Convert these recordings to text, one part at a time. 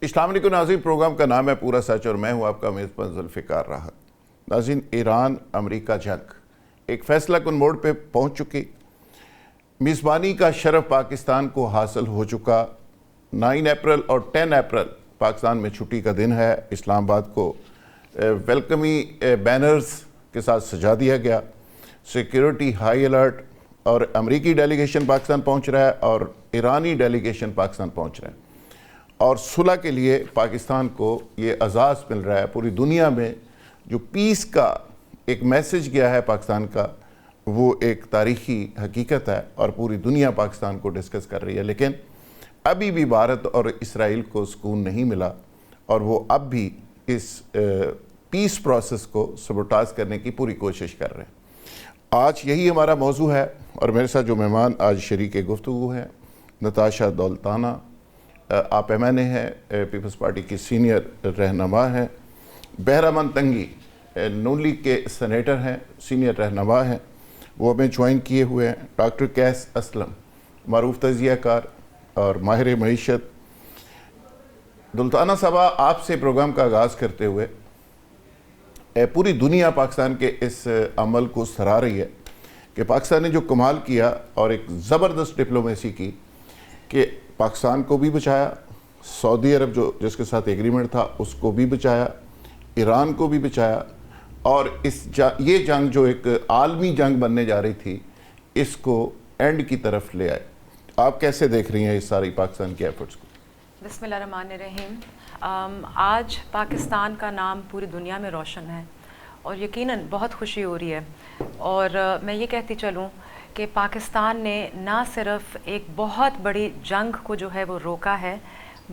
السلام علیکم ناظرین، پروگرام کا نام ہے پورا سچ اور میں ہوں آپ کا میزبان ذوالفقار راحت۔ ناظرین، ایران امریکہ جنگ ایک فیصلہ کن موڑ پہ پہنچ چکی۔ میزبانی کا شرف پاکستان کو حاصل ہو چکا۔ 9 اپریل اور 10 اپریل پاکستان میں چھٹی کا دن ہے۔ اسلام آباد کو ویلکمی بینرز کے ساتھ سجا دیا گیا۔ سیکیورٹی ہائی الرٹ، اور امریکی ڈیلیگیشن پاکستان پہنچ رہا ہے اور ایرانی ڈیلیگیشن پاکستان پہنچ رہا ہے، اور صلح کے لیے پاکستان کو یہ اعزاز مل رہا ہے۔ پوری دنیا میں جو پیس کا ایک میسج گیا ہے پاکستان کا، وہ ایک تاریخی حقیقت ہے اور پوری دنیا پاکستان کو ڈسکس کر رہی ہے۔ لیکن ابھی بھی بھارت اور اسرائیل کو سکون نہیں ملا، اور وہ اب بھی اس پیس پروسیس کو سبوٹاژ کرنے کی پوری کوشش کر رہے ہیں۔ آج یہی ہمارا موضوع ہے، اور میرے ساتھ جو مہمان آج شریک گفتگو ہیں، نتاشا دولتانہ آپ ایم این اے ہیں، پیپلز پارٹی کی سینئر رہنما ہیں، بہرامن تنگی نون لیگ کے سینیٹر ہیں، سینئر رہنما ہیں، وہ ہمیں جوائن کیے ہوئے ہیں۔ ڈاکٹر قیس اسلم، معروف تجزیہ کار اور ماہر معیشت۔ دولتانہ صاحبہ، آپ سے پروگرام کا آغاز کرتے ہوئے، پوری دنیا پاکستان کے اس عمل کو سراہ رہی ہے کہ پاکستان نے جو کمال کیا اور ایک زبردست ڈپلومیسی کی کہ پاکستان کو بھی بچایا، سعودی عرب جس کے ساتھ ایگریمنٹ تھا اس کو بھی بچایا، ایران کو بھی بچایا، اور یہ جنگ جو ایک عالمی جنگ بننے جا رہی تھی، اس کو اینڈ کی طرف لے آئے۔ آپ کیسے دیکھ رہی ہیں اس ساری پاکستان کی ایفرٹس کو؟ بسم اللہ الرحمن الرحیم۔ آج پاکستان کا نام پوری دنیا میں روشن ہے، اور یقیناً بہت خوشی ہو رہی ہے۔ اور میں یہ کہتی چلوں کہ پاکستان نے نہ صرف ایک بہت بڑی جنگ کو جو ہے وہ روکا ہے،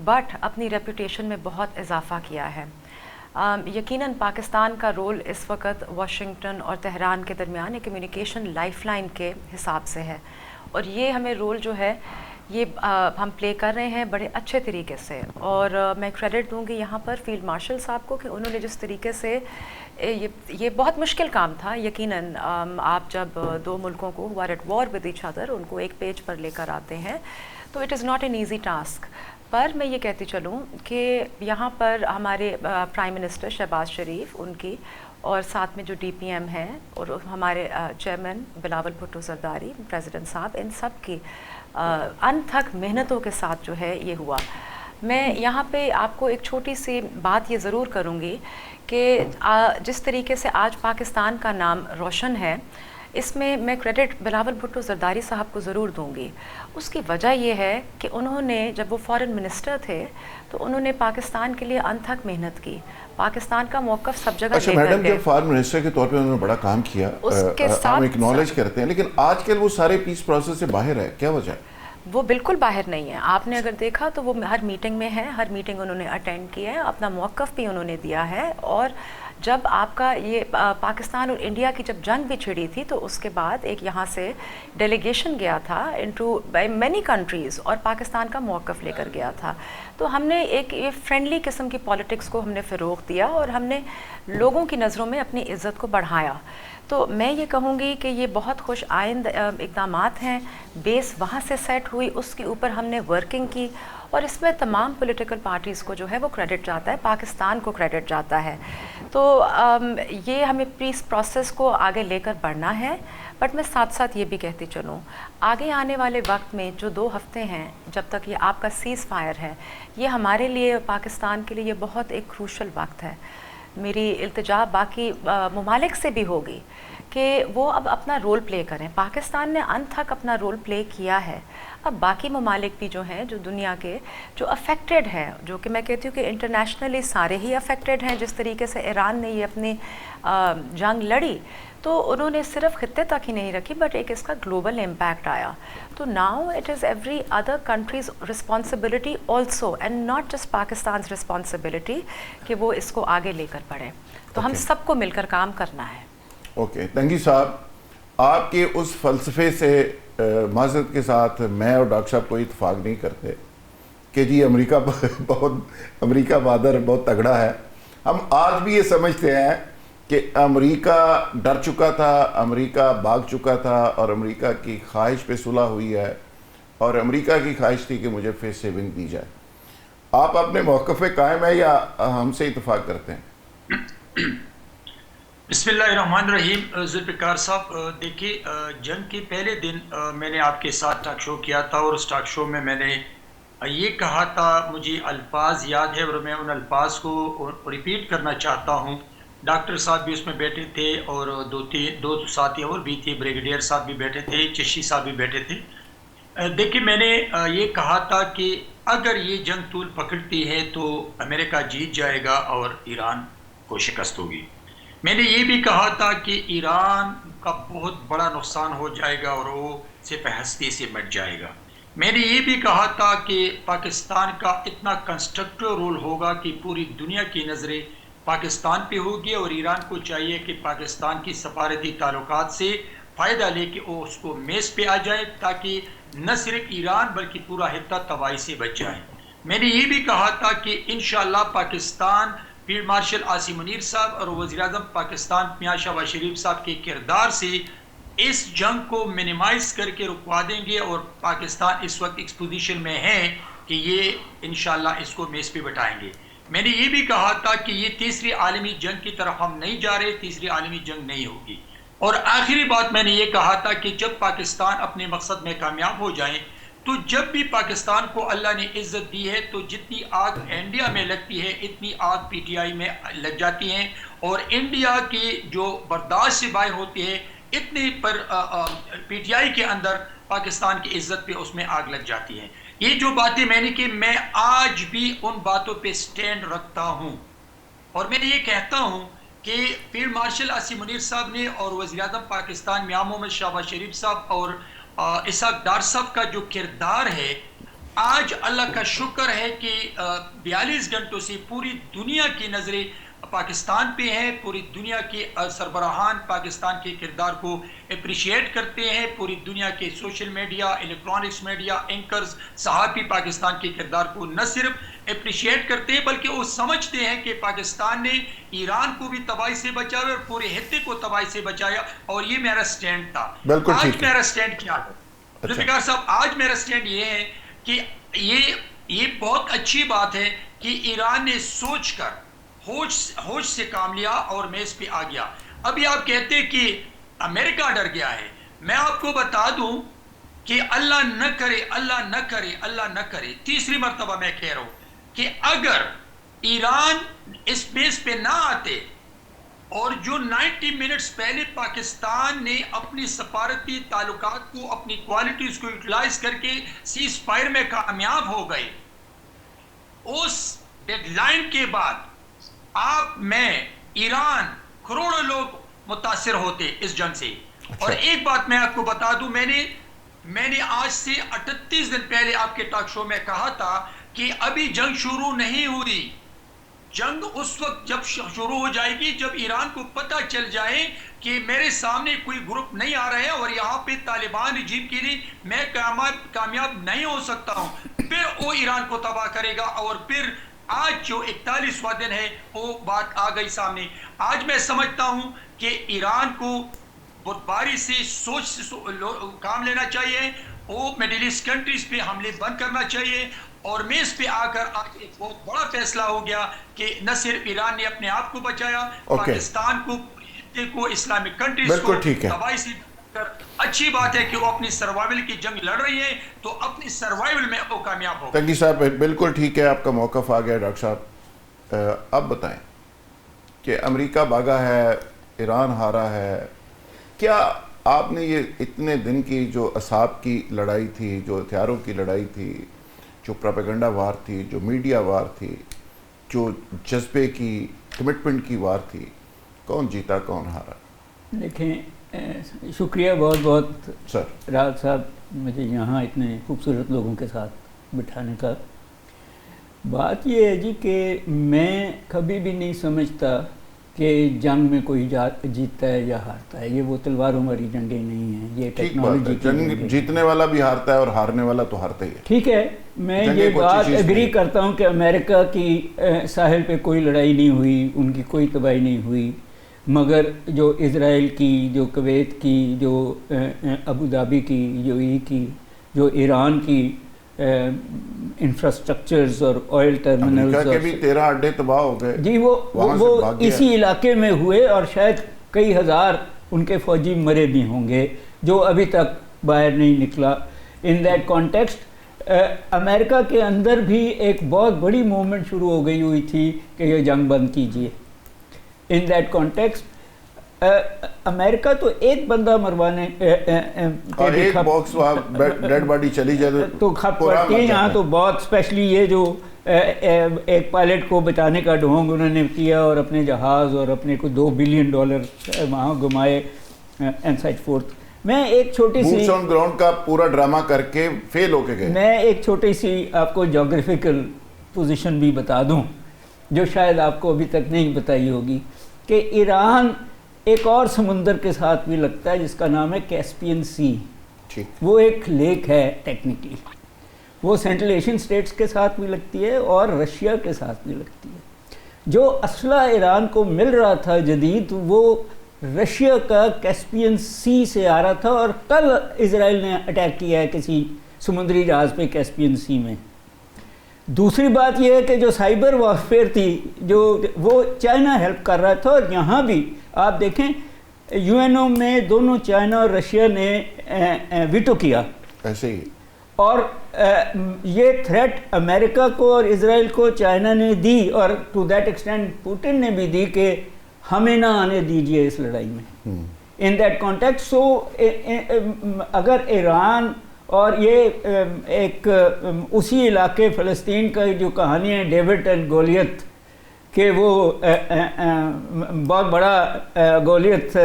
بٹ اپنی ریپوٹیشن میں بہت اضافہ کیا ہے۔ یقیناً پاکستان کا رول اس وقت واشنگٹن اور تہران کے درمیان ایک کمیونیکیشن لائف لائن کے حساب سے ہے، اور یہ ہمیں رول جو ہے یہ ہم پلے کر رہے ہیں بڑے اچھے طریقے سے۔ اور میں کریڈٹ دوں گی یہاں پر فیلڈ مارشل صاحب کو کہ انہوں نے جس طریقے سے یہ بہت مشکل کام تھا۔ یقیناً آپ جب دو ملکوں کو who are at war with each other ان کو ایک پیج پر لے کر آتے ہیں تو it is not an easy task. پر میں یہ کہتی چلوں کہ یہاں پر ہمارے پرائم منسٹر شہباز شریف ان کی، اور ساتھ میں جو ڈی پی ایم ہیں، اور ہمارے چیئرمین بلاول بھٹو زرداری پریزیڈنٹ صاحب، ان سب کی انتھک محنتوں کے ساتھ جو ہے یہ ہوا۔ میں یہاں پہ آپ کو ایک چھوٹی سی بات یہ ضرور کروں گی کہ جس طریقے سے آج پاکستان کا نام روشن ہے، اس میں کریڈٹ بلاول بھٹو زرداری صاحب کو ضرور دوں گی۔ اس کی وجہ یہ ہے کہ انہوں نے جب وہ فارن منسٹر تھے تو انہوں نے پاکستان کے لیے انتھک محنت کی، پاکستان کا موقف سب جگہ اچھا میڈم، جب فارن منسٹر کے طور پہ انہوں نے بڑا کام کیا، ہم اکنالج کرتے ہیں، لیکن آج کل وہ سارے پیس پروسیس سے باہر ہے، کیا وجہ ہے؟ وہ بالکل باہر نہیں ہے۔ آپ نے اگر دیکھا تو وہ ہر میٹنگ میں ہے، ہر میٹنگ انہوں نے اٹینڈ کیا ہے، اپنا موقف بھی انہوں نے دیا ہے۔ اور جب آپ کا یہ پاکستان اور انڈیا کی جب جنگ بھی چھڑی تھی تو اس کے بعد ایک یہاں سے ڈیلیگیشن گیا تھا انٹو بائی مینی کنٹریز، اور پاکستان کا موقف لے کر گیا تھا۔ تو ہم نے ایک یہ فرینڈلی قسم کی پالیٹکس کو ہم نے فروغ دیا، اور ہم نے لوگوں کی نظروں میں اپنی عزت کو بڑھایا۔ تو میں یہ کہوں گی کہ یہ بہت خوش آئند اقدامات ہیں، بیس وہاں سے سیٹ ہوئی، اس کے اوپر ہم نے ورکنگ کی، اور اس میں تمام پولیٹیکل پارٹیز کو جو ہے وہ کریڈٹ جاتا ہے، پاکستان کو کریڈٹ جاتا ہے۔ تو یہ ہمیں پیس پروسیس کو آگے لے کر بڑھنا ہے، بٹ میں ساتھ ساتھ یہ بھی کہتی چلوں آگے آنے والے وقت میں جو 2 ہفتے ہیں جب تک یہ آپ کا سیز فائر ہے، یہ ہمارے لیے پاکستان کے لیے یہ بہت ایک کروشل وقت ہے۔ میری التجا باقی ممالک سے بھی ہوگی کہ وہ اب اپنا رول پلے کریں۔ پاکستان نے انتھک اپنا رول پلے کیا ہے، اب باقی ممالک بھی جو ہیں، جو دنیا کے جو افیکٹڈ ہیں، جو کہ میں کہتی ہوں کہ انٹرنیشنلی سارے ہی افیکٹڈ ہیں، جس طریقے سے ایران نے یہ اپنی جنگ لڑی تو انہوں نے صرف خطے تک ہی نہیں رکھی، بٹ ایک اس کا گلوبل امپیکٹ آیا۔ تو now it is every other countries responsibility also, and not just Pakistan's responsibility کہ وہ اس کو آگے لے کر بڑھے۔ تو ہم سب کو مل کر کام کرنا ہے۔ اوکے، تنگی صاحب، آپ کے اس فلسفے سے معذرت کے ساتھ میں اور ڈاکٹر صاحب کوئی اتفاق نہیں کرتے کہ جی امریکہ بہادر بہت تگڑا ہے۔ ہم آج بھی یہ سمجھتے ہیں کہ امریکہ ڈر چکا تھا، امریکہ بھاگ چکا تھا، اور امریکہ کی خواہش پہ صلح ہوئی ہے، اور امریکہ کی خواہش تھی کہ مجھے فیس سیونگ دی جائے۔ آپ اپنے موقف پہ قائم ہے یا ہم سے اتفاق کرتے ہیں؟ بسم اللہ الرحمن الرحیم. ذوالفقار صاحب دیکھیے، جنگ کے پہلے دن میں نے آپ کے ساتھ ٹاک شو کیا تھا، اور اس ٹاک شو میں نے یہ کہا تھا، مجھے الفاظ یاد ہے اور میں ان الفاظ کو ریپیٹ کرنا چاہتا ہوں. ڈاکٹر صاحب بھی اس میں بیٹھے تھے اور دو ساتھی اور بھی تھے، بریگیڈیئر صاحب بھی بیٹھے تھے، چشتی صاحب بھی بیٹھے تھے. دیکھیے، میں نے یہ کہا تھا کہ اگر یہ جنگ طول پکڑتی ہے تو امریکہ جیت جائے گا اور ایران کو شکست ہوگی. میں نے یہ بھی کہا تھا کہ ایران کا بہت بڑا نقصان ہو جائے گا اور وہ صرف ہستی سے مٹ جائے گا. میں نے یہ بھی کہا تھا کہ پاکستان کا اتنا کنسٹرکٹیو رول ہوگا کہ پوری دنیا کی نظریں پاکستان پہ ہوگی، اور ایران کو چاہیے کہ پاکستان کی سفارتی تعلقات سے فائدہ لے کے وہ اس کو میز پہ آ جائے، تاکہ نہ صرف ایران بلکہ پورا خطہ تباہی سے بچ جائے. میں نے یہ بھی کہا تھا کہ انشاءاللہ پاکستان فیلڈ مارشل عاصم منیر صاحب اور وزیر اعظم پاکستان میاں شہباز شریف صاحب کے کردار سے اس جنگ کو منیمائز کر کے رکوا دیں گے، اور پاکستان اس وقت ایک پوزیشن میں ہے کہ یہ انشاءاللہ اس کو میز پہ بٹھائیں گے. میں نے یہ بھی کہا تھا کہ یہ تیسری عالمی جنگ کی طرف ہم نہیں جا رہے، تیسری عالمی جنگ نہیں ہوگی. اور آخری بات میں نے یہ کہا تھا کہ جب پاکستان اپنے مقصد میں کامیاب ہو جائیں تو جب بھی پاکستان کو اللہ نے عزت دی ہے تو جتنی آگ انڈیا میں لگتی ہے اتنی آگ پی ٹی آئی میں لگ جاتی ہیں، اور انڈیا کی جو برداشت سے باہر ہوتی ہے اتنی پر پی ٹی آئی کے اندر پاکستان کی عزت پہ اس میں آگ لگ جاتی ہے. یہ جو باتیں میں نے کہ میں آج بھی ان باتوں پہ سٹینڈ رکھتا ہوں، اور میں یہ کہتا ہوں کہ فیلڈ مارشل عاصم منیر صاحب نے اور وزیر اعظم پاکستان میاں محمد شہباز شریف صاحب اور اسحاق ڈار صاحب کا جو کردار ہے، آج اللہ کا شکر ہے کہ 42 گھنٹوں سے پوری دنیا کی نظریں پاکستان پہ ہیں، پوری دنیا کے سربراہان پاکستان کے کردار کو اپریشیٹ کرتے ہیں، پوری دنیا کے social media, electronics media, anchors, صحافی پاکستان کے کردار کو نہ صرف اپریشیٹ کرتے ہیں بلکہ وہ سمجھتے ہیں کہ پاکستان نے ایران کو بھی تباہی سے بچایا اور پورے خطے کو تباہی سے بچایا. اور یہ میرا سٹینڈ تھا. آج میرا سٹینڈ کیا ہے ذوالفقار صاحب؟ آج میرا سٹینڈ یہ ہے کہ یہ بہت اچھی بات ہے کہ ایران نے سوچ کر ہوش سے کام لیا اور میز پہ آ گیا. ابھی آپ کہتے کہ امریکہ ڈر گیا ہے. میں آپ کو بتا دوں کہ اللہ نہ کرے، اللہ نہ کرے، اللہ نہ کرے، تیسری مرتبہ میں کہہ رہا ہوں کہ اگر ایران اس میز پہ نہ آتے اور جو 90 منٹس پہلے پاکستان نے اپنی سفارتی تعلقات کو، اپنی کوالٹیز کو یوٹیلائز کر کے سیز فائر میں کامیاب ہو گئے، اس ڈیڈ لائن کے بعد آپ میں ایران کروڑوں لوگ متاثر ہوتے اس جنگ سے. اور ایک بات میں آپ کو بتا دوں، میں نے آج سے 38 دن پہلے آپ کے ٹاک شو میں کہا تھا کہ ابھی جنگ شروع نہیں ہوئی. جنگ اس وقت جب شروع ہو جائے گی جب ایران کو پتہ چل جائے کہ میرے سامنے کوئی گروپ نہیں آ رہا ہے اور یہاں پہ طالبان رجیم کے لیے میں کامیاب نہیں ہو سکتا ہوں، پھر وہ ایران کو تباہ کرے گا. اور پھر آج جو 41واں دن ہے وہ بات آ گئی سامنے. آج میں سمجھتا ہوں کہ ایران کو بردباری سے سوچ سے کام لینا چاہیے. وہ میڈل ایسٹ کنٹریز پہ حملے بند کرنا چاہیے، اور میز پہ آ کر آج ایک بہت بڑا فیصلہ ہو گیا کہ نہ صرف ایران نے اپنے آپ کو بچایا، پاکستان کو اسلامک کنٹریز کو تباہی سے. اچھی بات ہے کہ وہ اپنی سروائیول کی جنگ لڑ رہی ہے تو اپنی سروائیول میں وہ کامیاب ہو. تنگی صاحب بالکل ٹھیک ہے، آپ کا موقف آ گیا. ڈاکٹر صاحب اب بتائیں کہ امریکہ بھاگا ہے، ایران ہارا ہے، کیا آپ نے یہ اتنے دن کی جو اعصاب کی لڑائی تھی، جو ہتھیاروں کی لڑائی تھی، جو پروپیگنڈا وار تھی، جو میڈیا وار تھی، جو جذبے کی کمٹمنٹ کی وار تھی، کون جیتا کون ہارا؟ دیکھیں، شکریہ بہت بہت سر راحت صاحب مجھے یہاں اتنے خوبصورت لوگوں کے ساتھ بٹھانے کا. بات یہ ہے جی کہ میں کبھی بھی نہیں سمجھتا کہ جنگ میں کوئی جیتتا ہے یا ہارتا ہے. یہ وہ تلواروں والی جنگیں نہیں ہیں، یہ ٹیکنالوجی کی جنگ جیتنے والا بھی ہارتا ہے اور ہارنے والا تو ہارتا ہی ہے. ٹھیک ہے، میں یہ بات ایگری کرتا ہوں کہ امریکہ کی ساحل پہ کوئی لڑائی نہیں ہوئی، ان کی کوئی تباہی نہیں ہوئی، مگر جو اسرائیل کی، جو کویت کی، جو ابو دھابی کی، جو کی، جو ایران کی، انفراسٹرکچرز اور آئل ٹرمینلز امریکہ کے بھی 13 اڈے تباہ ہو گئے جی، وہ اسی علاقے میں ہوئے، اور شاید کئی ہزار ان کے فوجی مرے بھی ہوں گے جو ابھی تک باہر نہیں نکلا۔ ان دیٹ کانٹیکسٹ امریکہ کے اندر بھی ایک بہت بڑی موومنٹ شروع ہو گئی ہوئی تھی کہ یہ جنگ بند کیجیے۔ ان دیٹ کانٹیکسٹ امریکہ تو ایک بندہ مروانے اور ایک باکس ڈیڈ باڈی چلی جائے تو کھپ پڑتی ہے یہاں تو بہت، اسپیشلی یہ جو ایک پائلٹ کو بچانے کا ڈھونگ انہوں نے کیا اور اپنے جہاز اور اپنے کو $2 بلین وہاں گمائے اینڈ سچ فورتھ۔ میں ایک چھوٹی سی بوٹس آن گراؤنڈ کا پورا ڈرامہ کر کے فیل ہو کے گئے۔ میں ایک چھوٹی سی آپ کو جغرافیکل پوزیشن بھی بتا دوں جو شاید آپ کو ابھی تک نہیں بتائی ہوگی، کہ ایران ایک اور سمندر کے ساتھ بھی لگتا ہے جس کا نام ہے کیسپین سی۔ وہ ایک لیک ہے ٹیکنیکلی، وہ سینٹرل ایشین سٹیٹس کے ساتھ بھی لگتی ہے اور رشیا کے ساتھ بھی لگتی ہے۔ جو اسلحہ ایران کو مل رہا تھا جدید وہ رشیا کا کیسپین سی سے آ رہا تھا، اور کل اسرائیل نے اٹیک کیا ہے کسی سمندری جہاز پہ کیسپین سی میں۔ دوسری بات یہ ہے کہ جو سائبر وارفیئر تھی جو وہ چائنا ہیلپ کر رہا تھا، اور یہاں بھی آپ دیکھیں UN میں دونوں چائنا اور رشیا نے ویٹو کیا ایسے ہی، اور یہ تھریٹ امریکہ کو اور اسرائیل کو چائنا نے دی، اور ٹو دیٹ ایکسٹینٹ پوٹن نے بھی دی کہ ہمیں نہ آنے دیجیے اس لڑائی میں۔ ان دیٹ کانٹیکسٹ سو اگر ایران اور یہ ایک اسی علاقے فلسطین کا جو کہانی ہے ڈیوڈ اینڈ گولیت، کہ وہ بہت بڑا گولیت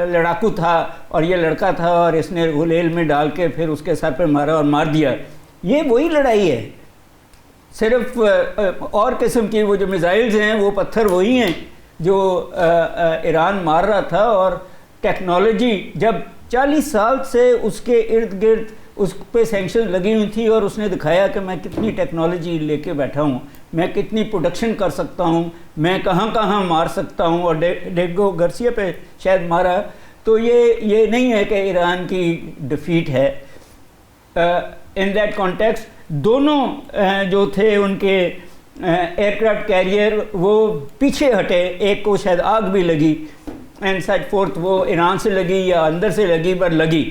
لڑاکو تھا اور یہ لڑکا تھا اور اس نے غلیل میں ڈال کے پھر اس کے سر پہ مارا اور مار دیا، یہ وہی لڑائی ہے، صرف اور قسم کی وہ جو میزائلز ہیں وہ پتھر وہی ہیں جو ایران مار رہا تھا۔ اور ٹیکنالوجی جب 40 سال سے اس کے ارد گرد اس پہ سینکشن لگی ہوئی تھی، اور اس نے دکھایا کہ میں کتنی ٹیکنالوجی لے کے بیٹھا ہوں، میں کتنی پروڈکشن کر سکتا ہوں، میں کہاں کہاں مار سکتا ہوں، اور ڈیگو گرسیا پہ شاید مارا، تو یہ نہیں ہے کہ ایران کی ڈیفیٹ ہے۔ ان دیٹ کانٹیکسٹ دونوں جو تھے ان کے ایئر کرافٹ کیریئر وہ پیچھے ہٹے، ایک کو شاید آگ بھی لگی اینڈ سچ فورتھ، وہ ایران سے لگی یا اندر سے لگی پر لگی،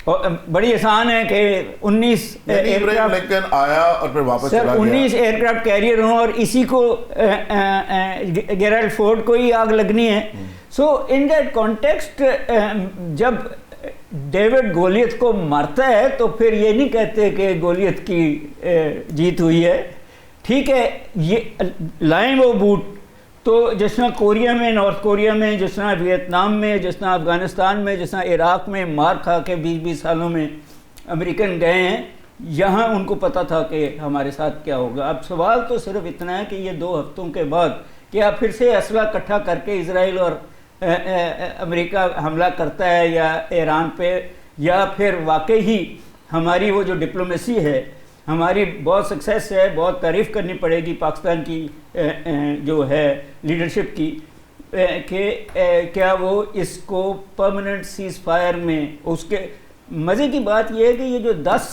اور بڑی آسان ہے کہ 19 آیا اور پھر واپس چلا گیا، 19 ایئر کرافٹ کیریئر ہوں اور اسی کو گیرالڈ فورڈ کو ہی آگ لگنی ہے۔ سو ان دیٹ کانٹیکسٹ جب ڈیوڈ گولیت کو مارتا ہے تو پھر یہ نہیں کہتے کہ گولیت کی جیت ہوئی ہے، ٹھیک ہے، یہ لائیں وہ بوٹ تو جس طرح کوریا میں، نارتھ کوریا میں، جس طرح ویتنام میں، جس طرح افغانستان میں، جس طرح عراق میں مار کھا کے 20 سالوں میں امریکن گئے ہیں، یہاں ان کو پتہ تھا کہ ہمارے ساتھ کیا ہوگا۔ اب سوال تو صرف اتنا ہے کہ یہ 2 ہفتوں کے بعد کیا پھر سے اسلحہ اکٹھا کر کے اسرائیل اور امریکہ حملہ کرتا ہے یا ایران پہ، یا پھر واقعی ہی ہماری وہ جو ڈپلومیسی ہے، ہماری بہت سکسیس ہے، بہت تعریف کرنی پڑے گی پاکستان کی جو ہے لیڈرشپ کی، کہ کیا وہ اس کو پرماننٹ سیز فائر میں، اس کے مزے کی بات یہ ہے کہ یہ جو 10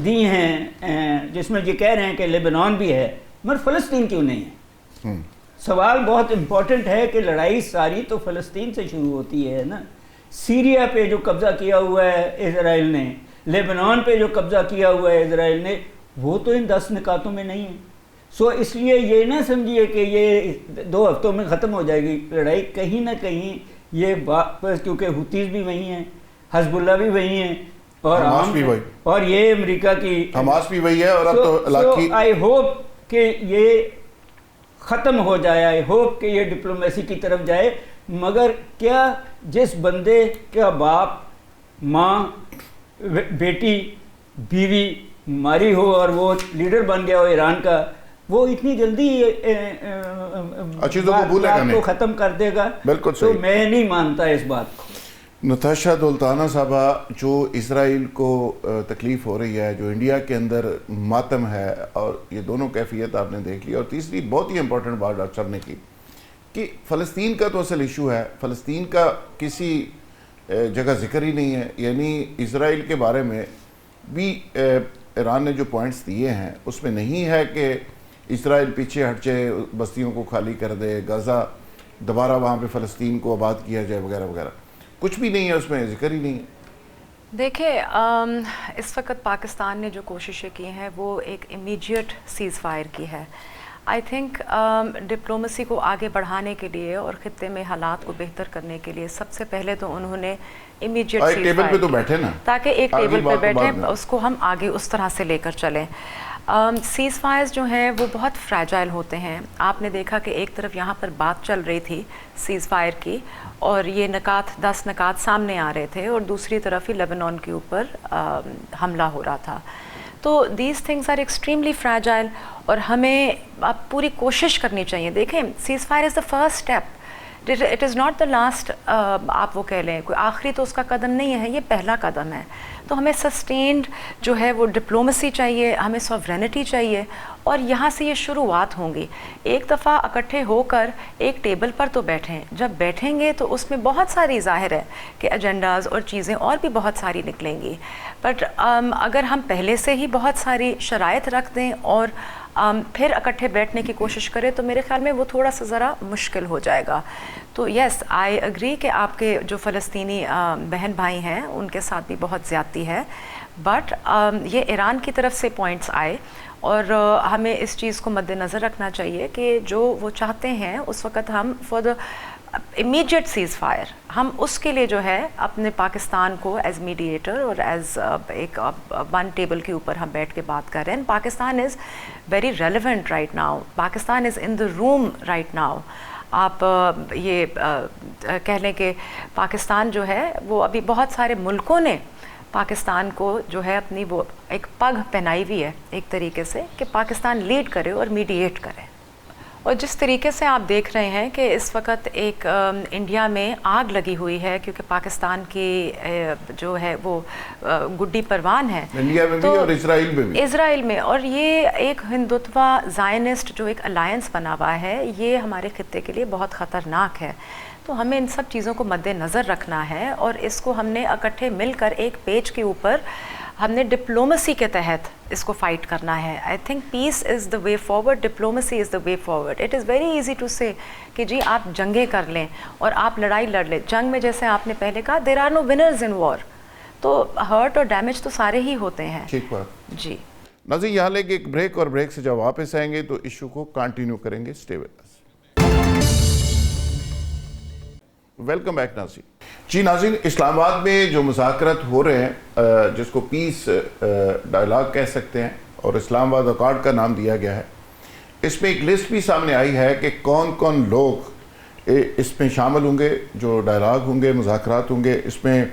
دی ہیں جس میں یہ کہہ رہے ہیں کہ لیبنان بھی ہے، مگر فلسطین کیوں نہیں ہے؟ سوال بہت امپورٹنٹ ہے کہ لڑائی ساری تو فلسطین سے شروع ہوتی ہے نا، سیریا پہ جو قبضہ کیا ہوا ہے اسرائیل نے، لیبنان پہ جو قبضہ کیا ہوا ہے اسرائیل نے، وہ تو ان 10 نکاتوں میں نہیں ہے۔ سو اس لیے یہ نہ سمجھیے کہ یہ 2 ہفتوں میں ختم ہو جائے گی لڑائی، کہیں نہ کہیں یہ کیونکہ حوتیز بھی وہی ہیں، حزب اللہ بھی وہی ہیں، اور یہ امریکہ کی حماس بھی وہی ہے، اور اب تو علاقی آئی ہوپ کہ یہ ختم ہو جائے، آئی ہوپ کہ یہ ڈپلومیسی کی طرف جائے، مگر کیا جس بندے کا باپ، ماں، بیٹی، بیوی ماری ہو اور وہ لیڈر بن گیا ہو ایران کا، وہ اتنی جلدی بات کو ختم کر دے گا؟ بالکل تو میں نہیں مانتا اس بات کو۔ نتاشا دولتانہ صاحبہ، جو اسرائیل کو تکلیف ہو رہی ہے، جو انڈیا کے اندر ماتم ہے، اور یہ دونوں کیفیت آپ نے دیکھ لی، اور تیسری بہت ہی امپورٹنٹ بات ڈاکٹر صاحب نے کی کہ فلسطین کا تو اصل ایشو ہے، فلسطین کا کسی جگہ ذکر ہی نہیں ہے، یعنی اسرائیل کے بارے میں بھی ایران نے جو پوائنٹس دیے ہیں اس میں نہیں ہے کہ اسرائیل پیچھے ہٹ جائے, بستیوں کو خالی کر دے, غزہ دوبارہ وہاں پہ فلسطین کو آباد کیا جائے وغیرہ وغیرہ, کچھ بھی نہیں ہے اس میں, ذکر ہی نہیں ہے. دیکھیں اس وقت پاکستان نے جو کوششیں کی ہیں وہ ایک امیڈیٹ سیز فائر کی ہے. آئی تھنک ڈپلومسی کو آگے بڑھانے کے لیے اور خطے میں حالات کو بہتر کرنے کے لیے سب سے پہلے تو انہوں نے امیڈیٹ سیز ٹیبل فائر پہ تو بیٹھے نا, تاکہ ایک ٹیبل پہ بیٹھیں, اس کو ہم آگے اس طرح سے لے کر چلیں. سیز فائرز جو ہیں وہ بہت فریجائل ہوتے ہیں. آپ نے دیکھا کہ ایک طرف یہاں پر بات چل رہی تھی سیز فائر کی اور یہ 10 نکات سامنے آ رہے تھے, اور دوسری طرف ہی لیبنان کے اوپر حملہ ہو رہا تھا. تو these things are extremely fragile, اور ہمیں اب پوری کوشش کرنی چاہیے. دیکھیں ceasefire is the first step, it is not the last, آپ وہ کہہ لیں کوئی آخری تو اس کا قدم نہیں ہے, یہ پہلا قدم ہے. تو ہمیں سسٹینڈ جو ہے وہ ڈپلومسی چاہیے, ہمیں سوورینٹی چاہیے, اور یہاں سے یہ شروعات ہوں گی. ایک دفعہ اکٹھے ہو کر ایک ٹیبل پر تو بیٹھیں, جب بیٹھیں گے تو اس میں بہت ساری ظاہر ہے کہ ایجنڈاز اور چیزیں اور بھی بہت ساری نکلیں گی. بٹ اگر ہم پہلے سے ہی بہت ساری شرائط رکھ دیں اور پھر اکٹھے بیٹھنے کی کوشش کریں تو میرے خیال میں وہ تھوڑا سا ذرا مشکل ہو جائے گا. تو یس آئی اگری کہ آپ کے جو فلسطینی بہن بھائی ہیں ان کے ساتھ بھی بہت زیادتی ہے, بٹ یہ ایران کی طرف سے پوائنٹس آئے, اور ہمیں اس چیز کو مد نظر رکھنا چاہیے کہ جو وہ چاہتے ہیں اس وقت ہم for the immediate cease fire, ہم اس کے لیے جو ہے اپنے پاکستان کو ایز میڈیٹر اور ایز ایک ون ٹیبل کے اوپر ہم بیٹھ کے بات کر رہے ہیں. Pakistan is very relevant right now, Pakistan is in the room right now. آپ یہ کہہ لیں کہ پاکستان جو ہے وہ ابھی بہت سارے ملکوں نے پاکستان کو جو ہے اپنی وہ ایک پگ پہنائی ہوئی ہے ایک طریقے سے کہ پاکستان لیڈ کرے اور میڈیٹ کرے. اور جس طریقے سے آپ دیکھ رہے ہیں کہ اس وقت ایک انڈیا میں آگ لگی ہوئی ہے کیونکہ پاکستان کی جو ہے وہ گڈی پروان ہے انڈیا میں بھی اور اسرائیل میں بھی, اسرائیل میں, اور یہ ایک ہندوتوا زائنسٹ جو ایک الائنس بنا ہوا ہے, یہ ہمارے خطے کے لیے بہت خطرناک ہے. تو ہمیں ان سب چیزوں کو مد نظر رکھنا ہے, اور اس کو ہم نے اکٹھے مل کر ایک پیج کے اوپر ہم نے ڈپلومسی کے تحت اس کو فائٹ کرنا ہے. I think peace is the way forward, diplomacy is the way forward. It is very easy to say کہ جی آپ جنگیں کر لیں اور آپ لڑائی لڑ لیں. جنگ میں جیسے آپ نے پہلے کہا دیر آر نو ونرز ان وار, تو ہرٹ اور ڈیمیج تو سارے ہی ہوتے ہیں. ٹھیک بات جی ناظرین, یہاں لے کے ایک بریک, اور بریک سے جب واپس آئیں گے تو ایشو کو کنٹینیو کریں گے. Stay with us. Welcome back ناظرین. جی ناظرین, اسلام آباد میں جو مذاکرات ہو رہے ہیں جس کو پیس ڈائلاگ کہہ سکتے ہیں اور اسلام آباد اکارڈ کا نام دیا گیا ہے, اس میں ایک لسٹ بھی سامنے آئی ہے کہ کون کون لوگ اس میں شامل ہوں گے, جو ڈائلاگ ہوں گے, مذاکرات ہوں گے. اس میں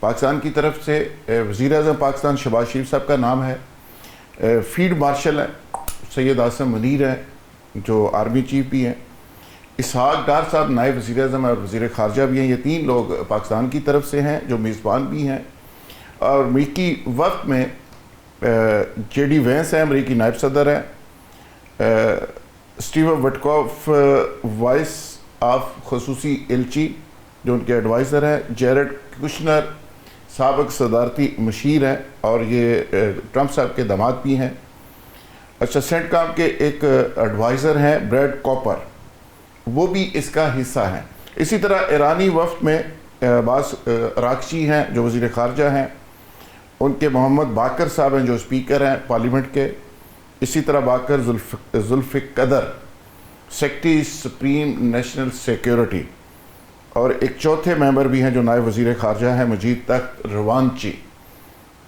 پاکستان کی طرف سے وزیر اعظم پاکستان شہباز شریف صاحب کا نام ہے, فیلڈ مارشل ہے سید عاصم منیر ہیں جو آرمی چیف بھی ہیں, اسحاق ڈار صاحب نائب وزیر اعظم اور وزیر خارجہ بھی ہیں. یہ 3 لوگ پاکستان کی طرف سے ہیں جو میزبان بھی ہیں. اور امریکی وفد میں جے ڈی وینس ہیں, امریکی نائب صدر ہیں, اسٹیو وٹکوف وائس آف خصوصی ایلچی جو ان کے ایڈوائزر ہیں, جیرڈ کشنر سابق صدارتی مشیر ہیں اور یہ ٹرمپ صاحب کے داماد بھی ہیں. اچھا, سینٹ کام کے ایک ایڈوائزر ہیں بریڈ کوپر, وہ بھی اس کا حصہ ہیں. اسی طرح ایرانی وفد میں عباس راکشی ہیں جو وزیر خارجہ ہیں, ان کے محمد باقر صاحب ہیں جو اسپیکر ہیں پارلیمنٹ کے. اسی طرح Baqir Zulfiqar secretary supreme national security, اور ایک چوتھے ممبر بھی ہیں جو نائب وزیر خارجہ ہیں مجید تخت روانچی.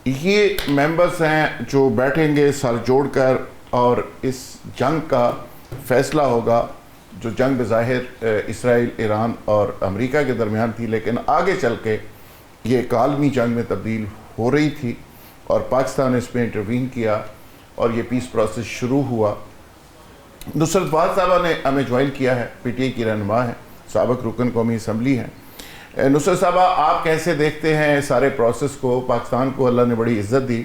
یہ ممبرز ہیں جو بیٹھیں گے سر جوڑ کر, اور اس جنگ کا فیصلہ ہوگا جو جنگ بظاہر اسرائیل, ایران اور امریکہ کے درمیان تھی, لیکن آگے چل کے یہ ایک عالمی جنگ میں تبدیل ہو رہی تھی اور پاکستان نے اس میں انٹروین کیا اور یہ پیس پروسیس شروع ہوا. نصرت فہد صاحبہ نے ہمیں جوائن کیا ہے, پی ٹی آئی کی رہنما ہیں, سابق رکن قومی اسمبلی ہیں. نصرت صاحبہ, آپ کیسے دیکھتے ہیں سارے پروسیس کو؟ پاکستان کو اللہ نے بڑی عزت دی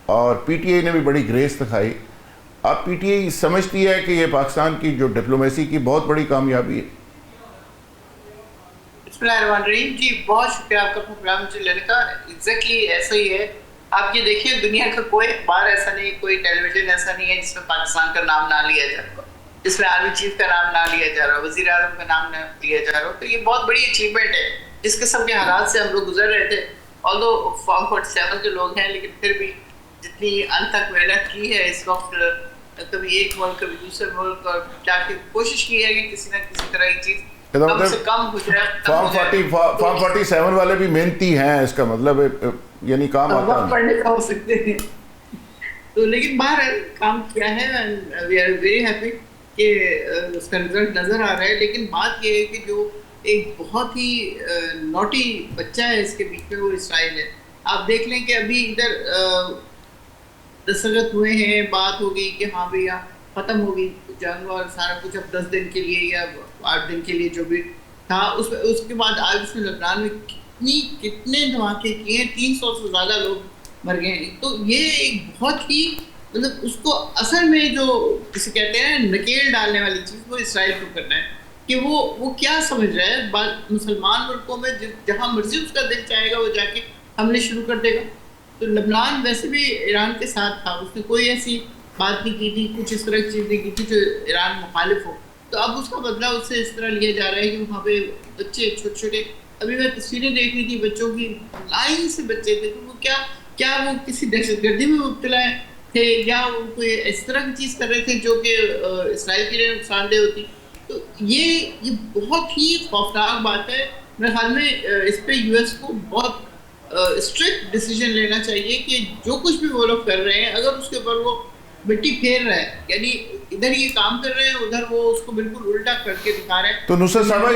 اور پی ٹی آئی نے بھی بڑی گریس دکھائی. آپ پی ٹی آئی سمجھتی ہے کہ یہ پاکستان کی جو ڈپلومیسی کی بہت بڑی کامیابی ہے؟ بسم اللہ الرحمن الرحیم. جی بہت شکریہ آپ کا پروگرام سے لینے کا. ایگزیکٹلی ایسا ہی ہے. آپ یہ دیکھیے دنیا کا کوئی اخبار ایسا نہیں, کوئی ٹیلی ویژن ایسا نہیں ہے جس میں پاکستان کا نام نہ لیا جا رہا, جس میں آرمی چیف کا نام نہ لیا جا رہا, وزیر اعظم کا نام نہ لیا جا رہا. تو یہ بہت بڑی اچیومنٹ ہے. جس قسم کے حالات سے ہم لوگ گزر رہے تھے, although فارم 47 کے لوگ ہیں, لیکن پھر بھی جتنی انت تک محنت کی ہے اس وقت, کبھی ایک ملک کبھی دوسرے ملک, اور جا کے کوشش کی ہے کہ کسی نہ کسی طرح یہ چیز کم سے کم ہو جائے. فارم 47 والے بھی محنتی ہیں, اس کا مطلب یعنی کام آتا ہے, پڑھنے کا ہو سکتے ہیں. تو لیکن باہر کام کیا ہے, وی آر ویری ہیپی کہ اس کا رزلٹ نظر آ رہا ہے. لیکن بات یہ ہے کہ جو ایک بہت ہی نوٹی بچہ ہے اس کے بیچ میں, وہ اسرائیل ہے. آپ دیکھ لیں کہ ابھی ادھر دستخط ہوئے ہیں, بات ہو گئی کہ ہاں بھئی ختم ہو گئی جنگ اور سارا کچھ, اب 10 دن کے لیے یا 8 دن کے لیے جو بھی تھا. اس کے بعد آج اس میں لبنان میں کتنے دھماکے کیے ہیں, 300 سے زیادہ لوگ مر گئے ہیں. تو یہ ایک بہت ہی مطلب اس کو اصل میں جو جسے کہتے ہیں نکیل ڈالنے والی چیز, وہ اسرائیل کو کرنا ہے کہ وہ کیا سمجھ رہا ہے. مسلمان ملکوں میں جہاں مرضی اس کا دل چاہے گا وہ جا کے حملے شروع کر دے گا. تو لبنان ویسے بھی ایران کے ساتھ تھا, اس نے کوئی ایسی بات نہیں کی تھی, کچھ اس طرح کی چیز نہیں کی تھی جو ایران مخالف ہو. تو اب اس کا بدلہ اس سے اس طرح لیا جا رہا ہے کہ وہاں پہ بچے چھوٹے چھوٹے, ابھی میں تصویریں دیکھ رہی تھی بچوں کی, لائن سے بچے تھے. تو وہ کیا وہ کسی دہشت گردی میں مبتلا تھے یا وہ کوئی اس طرح کی چیز کر رہے تھے جو کہ اسرائیل کے لیے نقصان دہ ہوتی. تو یہ بہت ہی خوفناک بات ہے. میرے خیال میں اس پہ یو ایس کو بہت اسٹرکٹ ڈیسیجن لینا چاہیے کہ جو کچھ بھی وہ لوگ کر رہے ہیں, اگر اس کے اوپر وہ مٹی پھیر رہا ہے, یعنی ادھر یہ کام کر رہے ہیں, ادھر وہ اس کو بالکل الٹا کر کے دکھا رہے ہیں. تو نصرت صاحبہ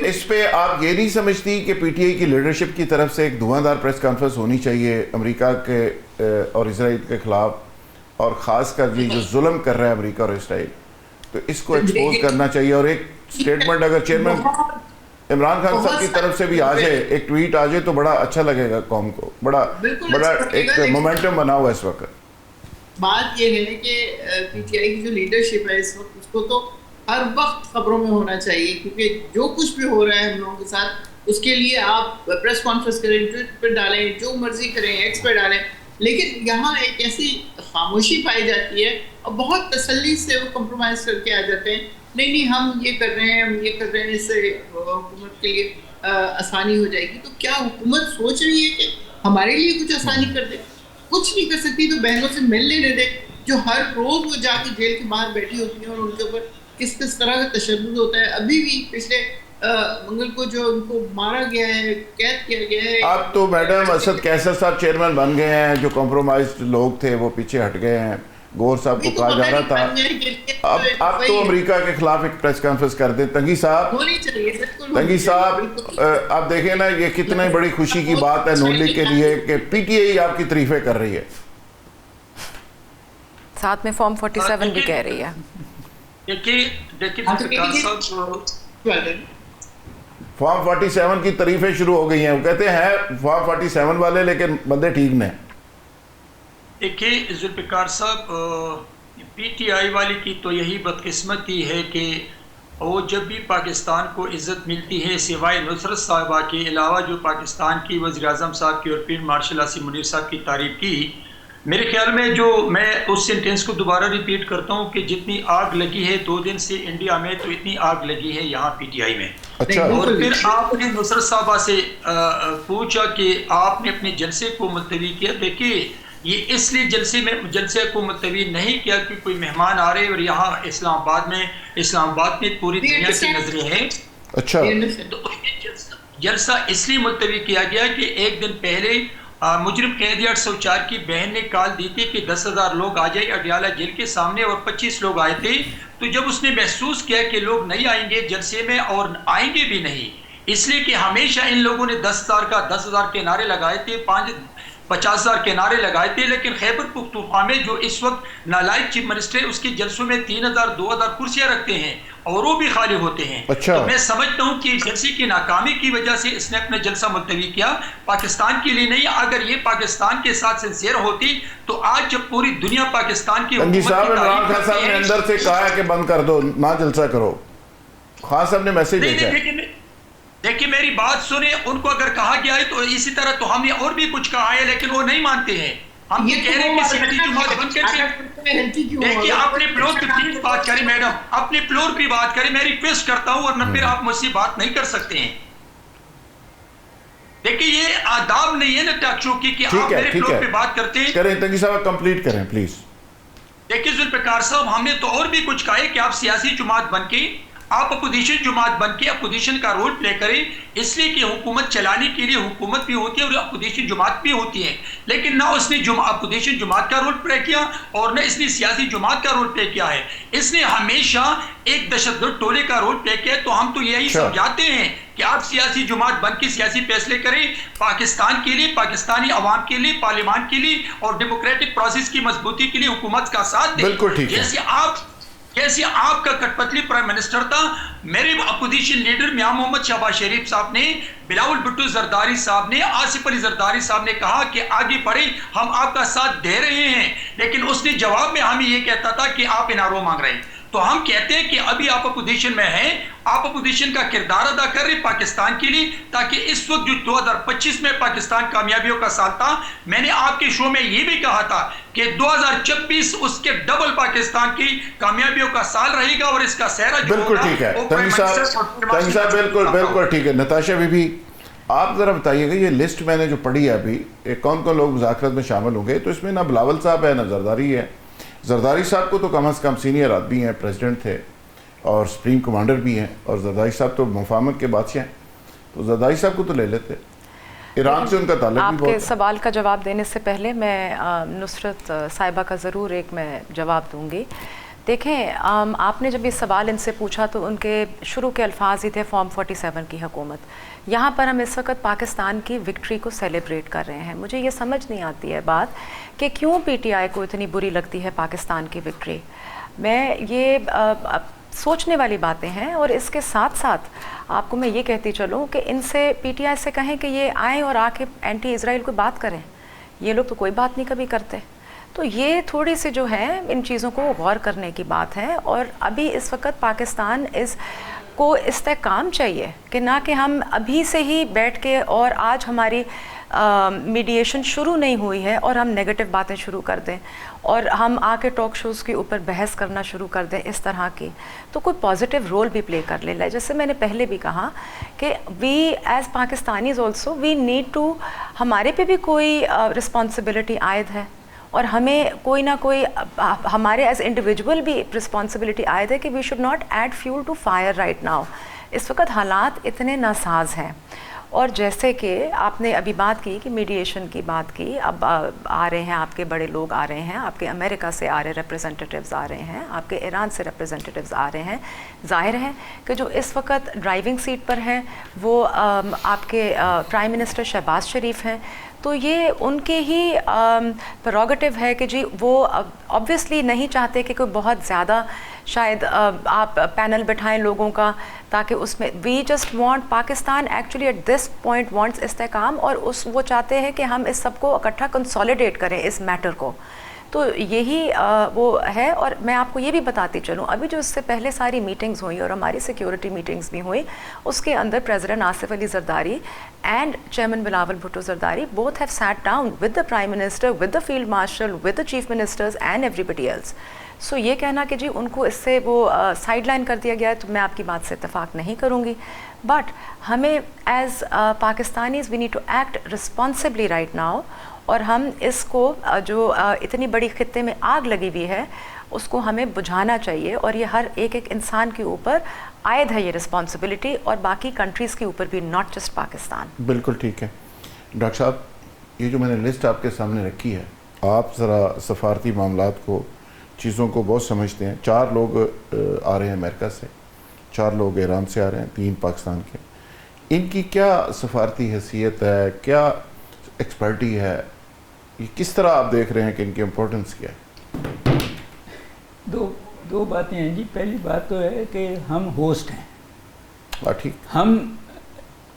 اس پہ آپ یہ نہیں سمجھتی کہ پی ٹی آئی کی لیڈرشپ کی طرف سے ایک دھواں دار پریس کانفرنس ہونی چاہیے امریکہ کے اور اسرائیل کے خلاف, اور خاص کر یہ جو ظلم کر رہا ہے امریکہ اور اسرائیل, تو اس کو ایکسپوز کرنا چاہیے, اور ایک سٹیٹمنٹ اگر چیئرمین عمران خان صاحب کی طرف سے بھی آ جائے, ایک ٹویٹ آ جائے, تو بڑا اچھا لگے گا قوم کو, بڑا ایک مومنٹم بنا ہوا ہے اس وقت. بات یہ ہے کہ پی ٹی آئی کی جو لیڈرشپ ہے اس وقت, اس کو تو ہر وقت خبروں میں ہونا چاہیے, کیونکہ جو کچھ بھی ہو رہا ہے ہم لوگوں کے ساتھ, اس کے لیے آپ پریس کانفرنس کریں, ٹویٹ پہ ڈالیں, جو مرضی کریں, ایکس پہ ڈالیں. لیکن یہاں ایک ایسی خاموشی پائی جاتی ہے, اور بہت تسلی سے وہ کمپرومائز کر کے آ جاتے ہیں, نہیں ہم یہ کر رہے ہیں, ہم یہ کر رہے ہیں, اس سے حکومت کے لیے آسانی ہو جائے گی. تو کیا حکومت سوچ رہی ہے کہ ہمارے لیے کچھ آسانی کر دے؟ کچھ نہیں کر سکتی. تو بہنوں سے مل لینے دے جو ہر روز وہ جا کے جیل کے باہر بیٹھی ہوتی ہیں, اور ان کے اوپر کس طرح کا تشدد ہوتا ہے. ابھی بھی پچھلے منگل کو جو ان کو مارا گیا ہے, قید کیا گیا ہے. اب تو میڈم اسد کیسر صاحب چیئرمین بن گئے ہیں, جو کمپرومائزڈ لوگ تھے وہ پیچھے ہٹ گئے ہیں. گور صاحب کو کہا جا رہا تھا, اب تو امریکہ کے خلاف ایک پریس کانفرنس کر دیں. تنگی صاحب آپ دیکھیں نا, یہ کتنی بڑی خوشی کی بات ہے نون لیگ کے لیے کہ پی ٹی آئی آپ کی تعریفیں کر رہی ہے, ساتھ میں فارم 47 بھی کہہ رہی ہے. فارم 47 کی تعریفیں شروع ہو گئی ہیں, وہ کہتے ہیں فارم 47 والے لیکن بندے ٹھیک نہیں. دیکھیے ذوالفقار صاحب, پی ٹی آئی والی کی تو یہی بدقسمتی ہے کہ وہ جب بھی پاکستان کو عزت ملتی ہے, سوائے نصرت صاحبہ کے علاوہ جو پاکستان کی وزیر اعظم صاحب کی اور فیلڈ مارشل آصف منیر صاحب کی تعریف کی, میرے خیال میں جو میں اس سینٹینس کو دوبارہ ریپیٹ کرتا ہوں کہ جتنی آگ لگی ہے 2 دن سے انڈیا میں, تو اتنی آگ لگی ہے یہاں پی ٹی آئی میں. اور پھر آپ نے نصرت صاحبہ سے پوچھا کہ آپ نے اپنے جلسے کو ملتوی کیا. دیکھیے یہ اس لیے جلسے کو ملتوی نہیں کیا کہ کوئی مہمان آ رہے, اور یہاں اسلام آباد میں پوری دنیا سے نظریں ہیں. اچھا, تو جلسہ اس لیے ملتوی کیا گیا کہ ایک دن پہلے مجرم قیدی 804 کی بہن نے کال دی تھی کہ 10,000 لوگ آ جائے اڈیالہ جیل کے سامنے, اور 25 لوگ آئے تھے. تو جب اس نے محسوس کیا کہ لوگ نہیں آئیں گے جلسے میں, اور آئیں گے بھی نہیں, اس لیے کہ ہمیشہ ان لوگوں نے 10,000 کے نعرے لگائے تھے, 50,000 کے نعرے لگائے تھے, لیکن خیبر پختونخوا میں جو اس وقت نالائق چیف منسٹر ہے, اس کے جلسوں میں 3,000 2,000 کرسیاں رکھتے ہیں, اور وہ بھی خالی ہوتے ہیں. اچھا. تو میں سمجھتا ہوں کہ جلسے کی ناکامی کی وجہ سے اس نے اپنا جلسہ ملتوی کیا, پاکستان کے لیے نہیں. اگر یہ پاکستان کے ساتھ سنسیئر ہوتی تو آج جب پوری دنیا پاکستان کی تنگی صاحب عمران خان صاحب نے اندر سے کہا ہے کہ بند کر دو, نہ جلسہ کرو. خان صاحب نے میسیج بھیجا ہے. دیکھیے میری بات سنیں, ان کو اگر کہا گیا ہے تو اسی طرح تو ہم نے اور بھی کچھ کہا ہے, لیکن وہ نہیں مانتے ہیں. ہم یہ کہہ رہے ہیں کہ سیاسی جماعت بن کر کے دیکھیے اپنے فلور پہ پلیز بات کریں میڈم, اپنے فلور پہ بات کریں, میں ریکویسٹ کرتا ہوں, ورنہ پھر آپ مجھ سے بات نہیں کر سکتے ہیں. دیکھیے یہ آداب نہیں ہے نا ٹاک شو کی کہ آپ میرے فلور پہ بات کرتے ہیں. کریں تنگی صاحب کمپلیٹ کریں پلیز. دیکھیے ذوالفقار صاحب, ہم نے تو اور بھی کچھ کہا ہے کہ آپ سیاسی جماعت بن کے, آپ اپوزیشن جماعت بن کے اپوزیشن کا رول پلے کریں, اس لیے کہ حکومت چلانے کے لیے حکومت بھی ہوتی ہے اور اپوزیشن جماعت بھی ہوتی ہے. لیکن نہ اس نے اپوزیشن جماعت کا رول پلے کیا اور نہ اس نے سیاسی جماعت کا رول پلے کیا ہے. اس نے ہمیشہ ایک دہشت گرد ٹولے کا رول پلے کیا ہے. تو ہم تو یہی سمجھاتے ہیں کہ آپ سیاسی جماعت بن کے سیاسی فیصلے کریں پاکستان کے لیے, پاکستانی عوام کے لیے, پارلیمان کے لیے اور ڈیموکریٹک پروسیس کی مضبوطی کے لیے حکومت کا ساتھ دیں. جیسے آپ کا کٹ پتلی پرائم منسٹر تھا, میرے اپوزیشن لیڈر میاں محمد شہباز شریف صاحب نے, بلاول بھٹو زرداری صاحب نے, آصف علی زرداری صاحب نے کہا کہ آگے بڑھیں, ہم آپ کا ساتھ دے رہے ہیں, لیکن اس نے جواب میں ہمیں یہ کہتا تھا کہ آپ انارو مانگ رہے ہیں. تو ہم کہتے ہیں کہ ابھی آپ اپوزیشن میں ہیں, آپ اپوزیشن کا کردار ادا کر رہے پاکستان کے لیے, تاکہ اس وقت جو 2025 میں پاکستان کامیابیوں کا سال تھا, میں نے آپ کے شو میں یہ بھی کہا تھا کہ 2026 اس کے ڈبل پاکستان کی کامیابیوں کا سال رہے گا, اور اس کا سہرا جو بالکل ٹھیک ہے. تنگی صاحب بالکل ٹھیک ہے. نتاشا بی بی, آپ ذرا بتائیے گا, یہ لسٹ میں نے جو پڑھی ہے ابھی, کون کون لوگ مذاکرات میں شامل ہوں گے, تو اس میں نہ بلاول صاحب ہے نہ زرداری ہے. زرداری صاحب کو تو کم از کم سینئر آدمی ہیں, پریزیڈنٹ تھے اور سپریم کمانڈر بھی ہیں, اور زرداری صاحب تو مفاہمت کے بادشاہ ہیں, تو زرداری صاحب کو تو لے لیتے. ایران سے ان کا تعلق بھی آپ بہت ہے. کے سوال کا جواب دینے سے پہلے میں نصرت صاحبہ کا ضرور ایک میں جواب دوں گی. دیکھیں, آپ نے جب یہ سوال ان سے پوچھا تو ان کے شروع کے الفاظ ہی تھے فارم 47 کی حکومت. یہاں پر ہم اس وقت پاکستان کی وکٹری کو سیلیبریٹ کر رہے ہیں. مجھے یہ سمجھ نہیں آتی ہے بات کہ کیوں پی ٹی آئی کو اتنی بری لگتی ہے پاکستان کی وکٹری. میں یہ سوچنے والی باتیں ہیں, اور اس کے ساتھ ساتھ آپ کو میں یہ کہتی چلوں کہ ان سے پی ٹی آئی سے کہیں کہ یہ آئیں اور آ کے اینٹی اسرائیل کو بات کریں. یہ لوگ تو کوئی بات نہیں کبھی کرتے. تو یہ تھوڑی سی جو ہے ان چیزوں کو غور کرنے کی بات ہے. اور ابھی اس وقت پاکستان کو استحکام چاہیے کہ نہ کہ ہم ابھی سے ہی بیٹھ کے, اور آج ہماری میڈیشن شروع نہیں ہوئی ہے اور ہم نیگیٹو باتیں شروع کر دیں اور ہم آ کے ٹاک شوز کے اوپر بحث کرنا شروع کر دیں اس طرح کی. تو کوئی پازیٹیو رول بھی پلے کر لے. جیسے میں نے پہلے بھی کہا کہ we as Pakistanis also we need to, ہمارے پہ بھی کوئی رسپانسبلٹی عائد ہے, اور ہمیں کوئی نہ کوئی ہمارے ایز انڈیویجول بھی رسپانسبلٹی عائد ہے کہ we should not add fuel to fire right now. اس وقت حالات اتنے ناساز ہیں. اور جیسے کہ آپ نے ابھی بات کی کہ میڈیشن کی بات کی, اب آ رہے ہیں آپ کے بڑے لوگ آ رہے ہیں, آپ کے امریکہ سے آ رہے ریپرزنٹیٹیوز آ رہے ہیں, آپ کے ایران سے ریپرزنٹیٹیوز آ رہے ہیں. ظاہر ہے کہ جو اس وقت ڈرائیونگ سیٹ پر ہیں وہ آپ کے پرائم منسٹر شہباز شریف ہیں. تو یہ ان کے ہی پروگیٹو ہے کہ جی وہ آبویسلی نہیں چاہتے کہ کوئی بہت زیادہ شاید آپ پینل بٹھائیں لوگوں کا, تاکہ اس میں we just want Pakistan actually at this point wants استحکام, اور وہ چاہتے ہیں کہ ہم اس سب کو اکٹھا کنسولیڈیٹ کریں اس میٹر کو. تو یہی وہ ہے. اور میں آپ کو یہ بھی بتاتی چلوں, ابھی جو اس سے پہلے ساری میٹنگز ہوئیں اور ہماری سیکیورٹی میٹنگز بھی ہوئیں, اس کے اندر president Asif Ali Zardari and chairman Bilawal Bhutto Zardari both have sat down with the Prime Minister, with the Field Marshal, with the Chief Ministers and everybody else. سو یہ کہنا کہ جی ان کو اس سے وہ سائڈ لائن کر دیا گیا ہے, تو میں آپ کی بات سے اتفاق نہیں کروں گی. بٹ ہمیں as Pakistanis we need to act responsibly right now, اور ہم اس کو جو اتنی بڑی خطے میں آگ لگی ہوئی ہے اس کو ہمیں بجھانا چاہیے, اور یہ ہر ایک انسان کے اوپر عائد ہے یہ رسپانسبلٹی, اور باقی کنٹریز کے اوپر بھی, ناٹ جسٹ پاکستان. بالکل ٹھیک ہے. ڈاکٹر صاحب, یہ جو میں نے لسٹ آپ کے سامنے رکھی ہے, آپ ذرا سفارتی معاملات کو, چیزوں کو بہت سمجھتے ہیں. 4 لوگ آ رہے ہیں امریکہ سے, 4 لوگ ایران سے آ رہے ہیں, 3 پاکستان کے. ان کی کیا سفارتی حیثیت ہے, کیا ایکسپرٹی ہے, یہ کس طرح آپ دیکھ رہے ہیں کہ ان کی امپورٹنس کیا ہے؟ دو باتیں ہیں جی. پہلی بات تو ہے کہ ہم ہوسٹ ہیں, ٹھیک, ہم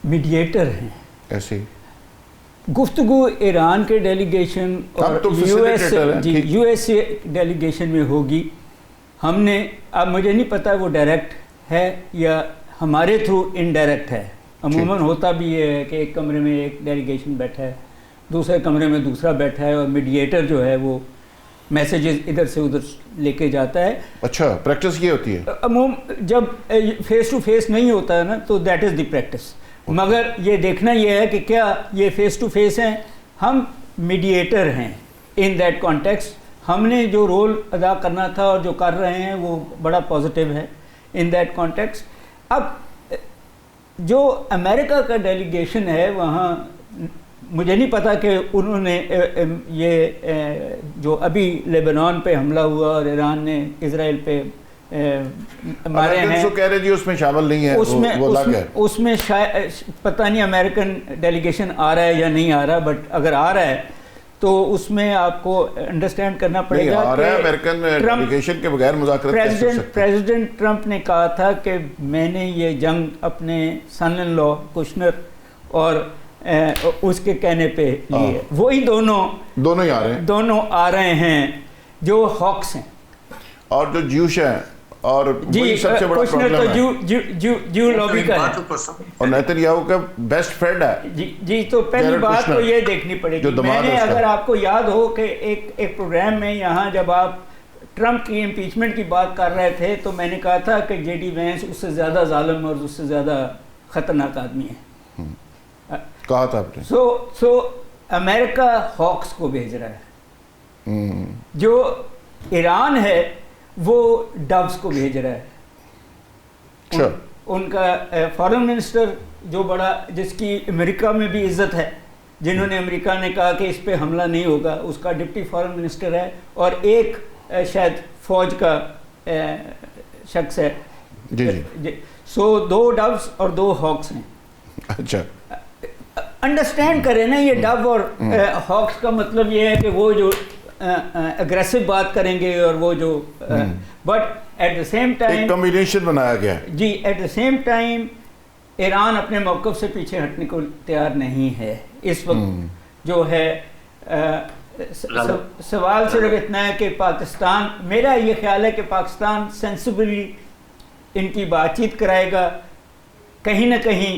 میڈیٹر ہیں. ایسے ہی گفتگو ایران کے ڈیلیگیشن اور یو ایس اے ڈیلیگیشن میں ہوگی. ہم نے, اب مجھے نہیں پتہ وہ ڈائریکٹ ہے یا ہمارے تھرو انڈائریکٹ ہے, عموماً ہوتا بھی یہ ہے کہ ایک کمرے میں ایک ڈیلیگیشن بیٹھا ہے, دوسرے کمرے میں دوسرا بیٹھا ہے, اور میڈیٹر جو ہے وہ میسیجز ادھر سے ادھر لے کے جاتا ہے. اچھا, پریکٹس یہ ہوتی ہے جب فیس ٹو فیس نہیں ہوتا ہے نا تو دیٹ از دی پریکٹس. مگر یہ دیکھنا یہ ہے کہ کیا یہ فیس ٹو فیس ہیں, ہم میڈیٹر ہیں ان دیٹ کانٹیکسٹ. ہم نے جو رول ادا کرنا تھا اور جو کر رہے ہیں وہ بڑا پازیٹیو ہے ان دیٹ کانٹیکسٹ. اب جو امریکہ کا ڈیلیگیشن ہے وہاں مجھے نہیں پتا کہ انہوں نے یہ جو ابھی لیبنان پہ حملہ ہوا اور ایران نے اسرائیل پہ مارے ہیں, کہہ رہے جی اس میں شامل نہیں ہے, اس میں پتہ نہیں امریکن ڈیلیگیشن آ رہا ہے یا نہیں آ رہا, بٹ اگر آ رہا ہے تو اس میں آپ کو انڈرسٹینڈ کرنا پڑے گا کہ امریکن ڈیلیگیشن کے بغیر مذاکرات پریزیڈنٹ ٹرمپ نے کہا تھا کہ میں نے یہ جنگ اپنے سن ان لا کشنر اور اس کے کہنے پہ لیے. وہی دونوں آ رہے ہیں جو ہاکس ہیں اور جو جیوش ہیں, اور جی سب سے بڑا کشنر تو جو لابی کا ہے اور نیتن یاہو کا بیسٹ فرینڈ ہے. جی تو پہلی بات تو یہ دیکھنی پڑے گی. میں نے اگر آپ کو یاد ہو کہ ایک پروگرام میں یہاں جب آپ ٹرمپ کی امپیچمنٹ کی بات کر رہے تھے تو میں نے کہا تھا کہ جے ڈی وینس اس سے زیادہ ظالم اور اس سے زیادہ خطرناک آدمی ہے, کہا تھا آپ نے. سو امریکہ ہاکس کو بھیج رہا ہے, جو ایران ہے وہ ڈوز کو بھیج رہا ہے. ان کا فارن منسٹر جو بڑا, جس کی امریکہ میں بھی عزت ہے, جنہوں نے امریکہ نے کہا کہ اس پہ حملہ نہیں ہوگا, اس کا ڈپٹی فارن منسٹر ہے, اور ایک شاید فوج کا شخص ہے. سو 2 ڈوز اور 2 ہاکس ہیں. اچھا, انڈرسٹینڈ کریں نا, یہ ڈو اور ہاکس کا مطلب یہ ہے کہ وہ جو اگریسو بات کریں گے اور وہ جو but at the same time ایک کمبینیشن بنایا گیا جی, at the same time Iran اپنے موقف سے پیچھے ہٹنے کو تیار نہیں ہے اس وقت. جو ہے سوال صرف اتنا ہے کہ پاکستان, میرا یہ خیال ہے کہ پاکستان سینسبلی ان کی بات چیت کرائے گا, کہیں نہ کہیں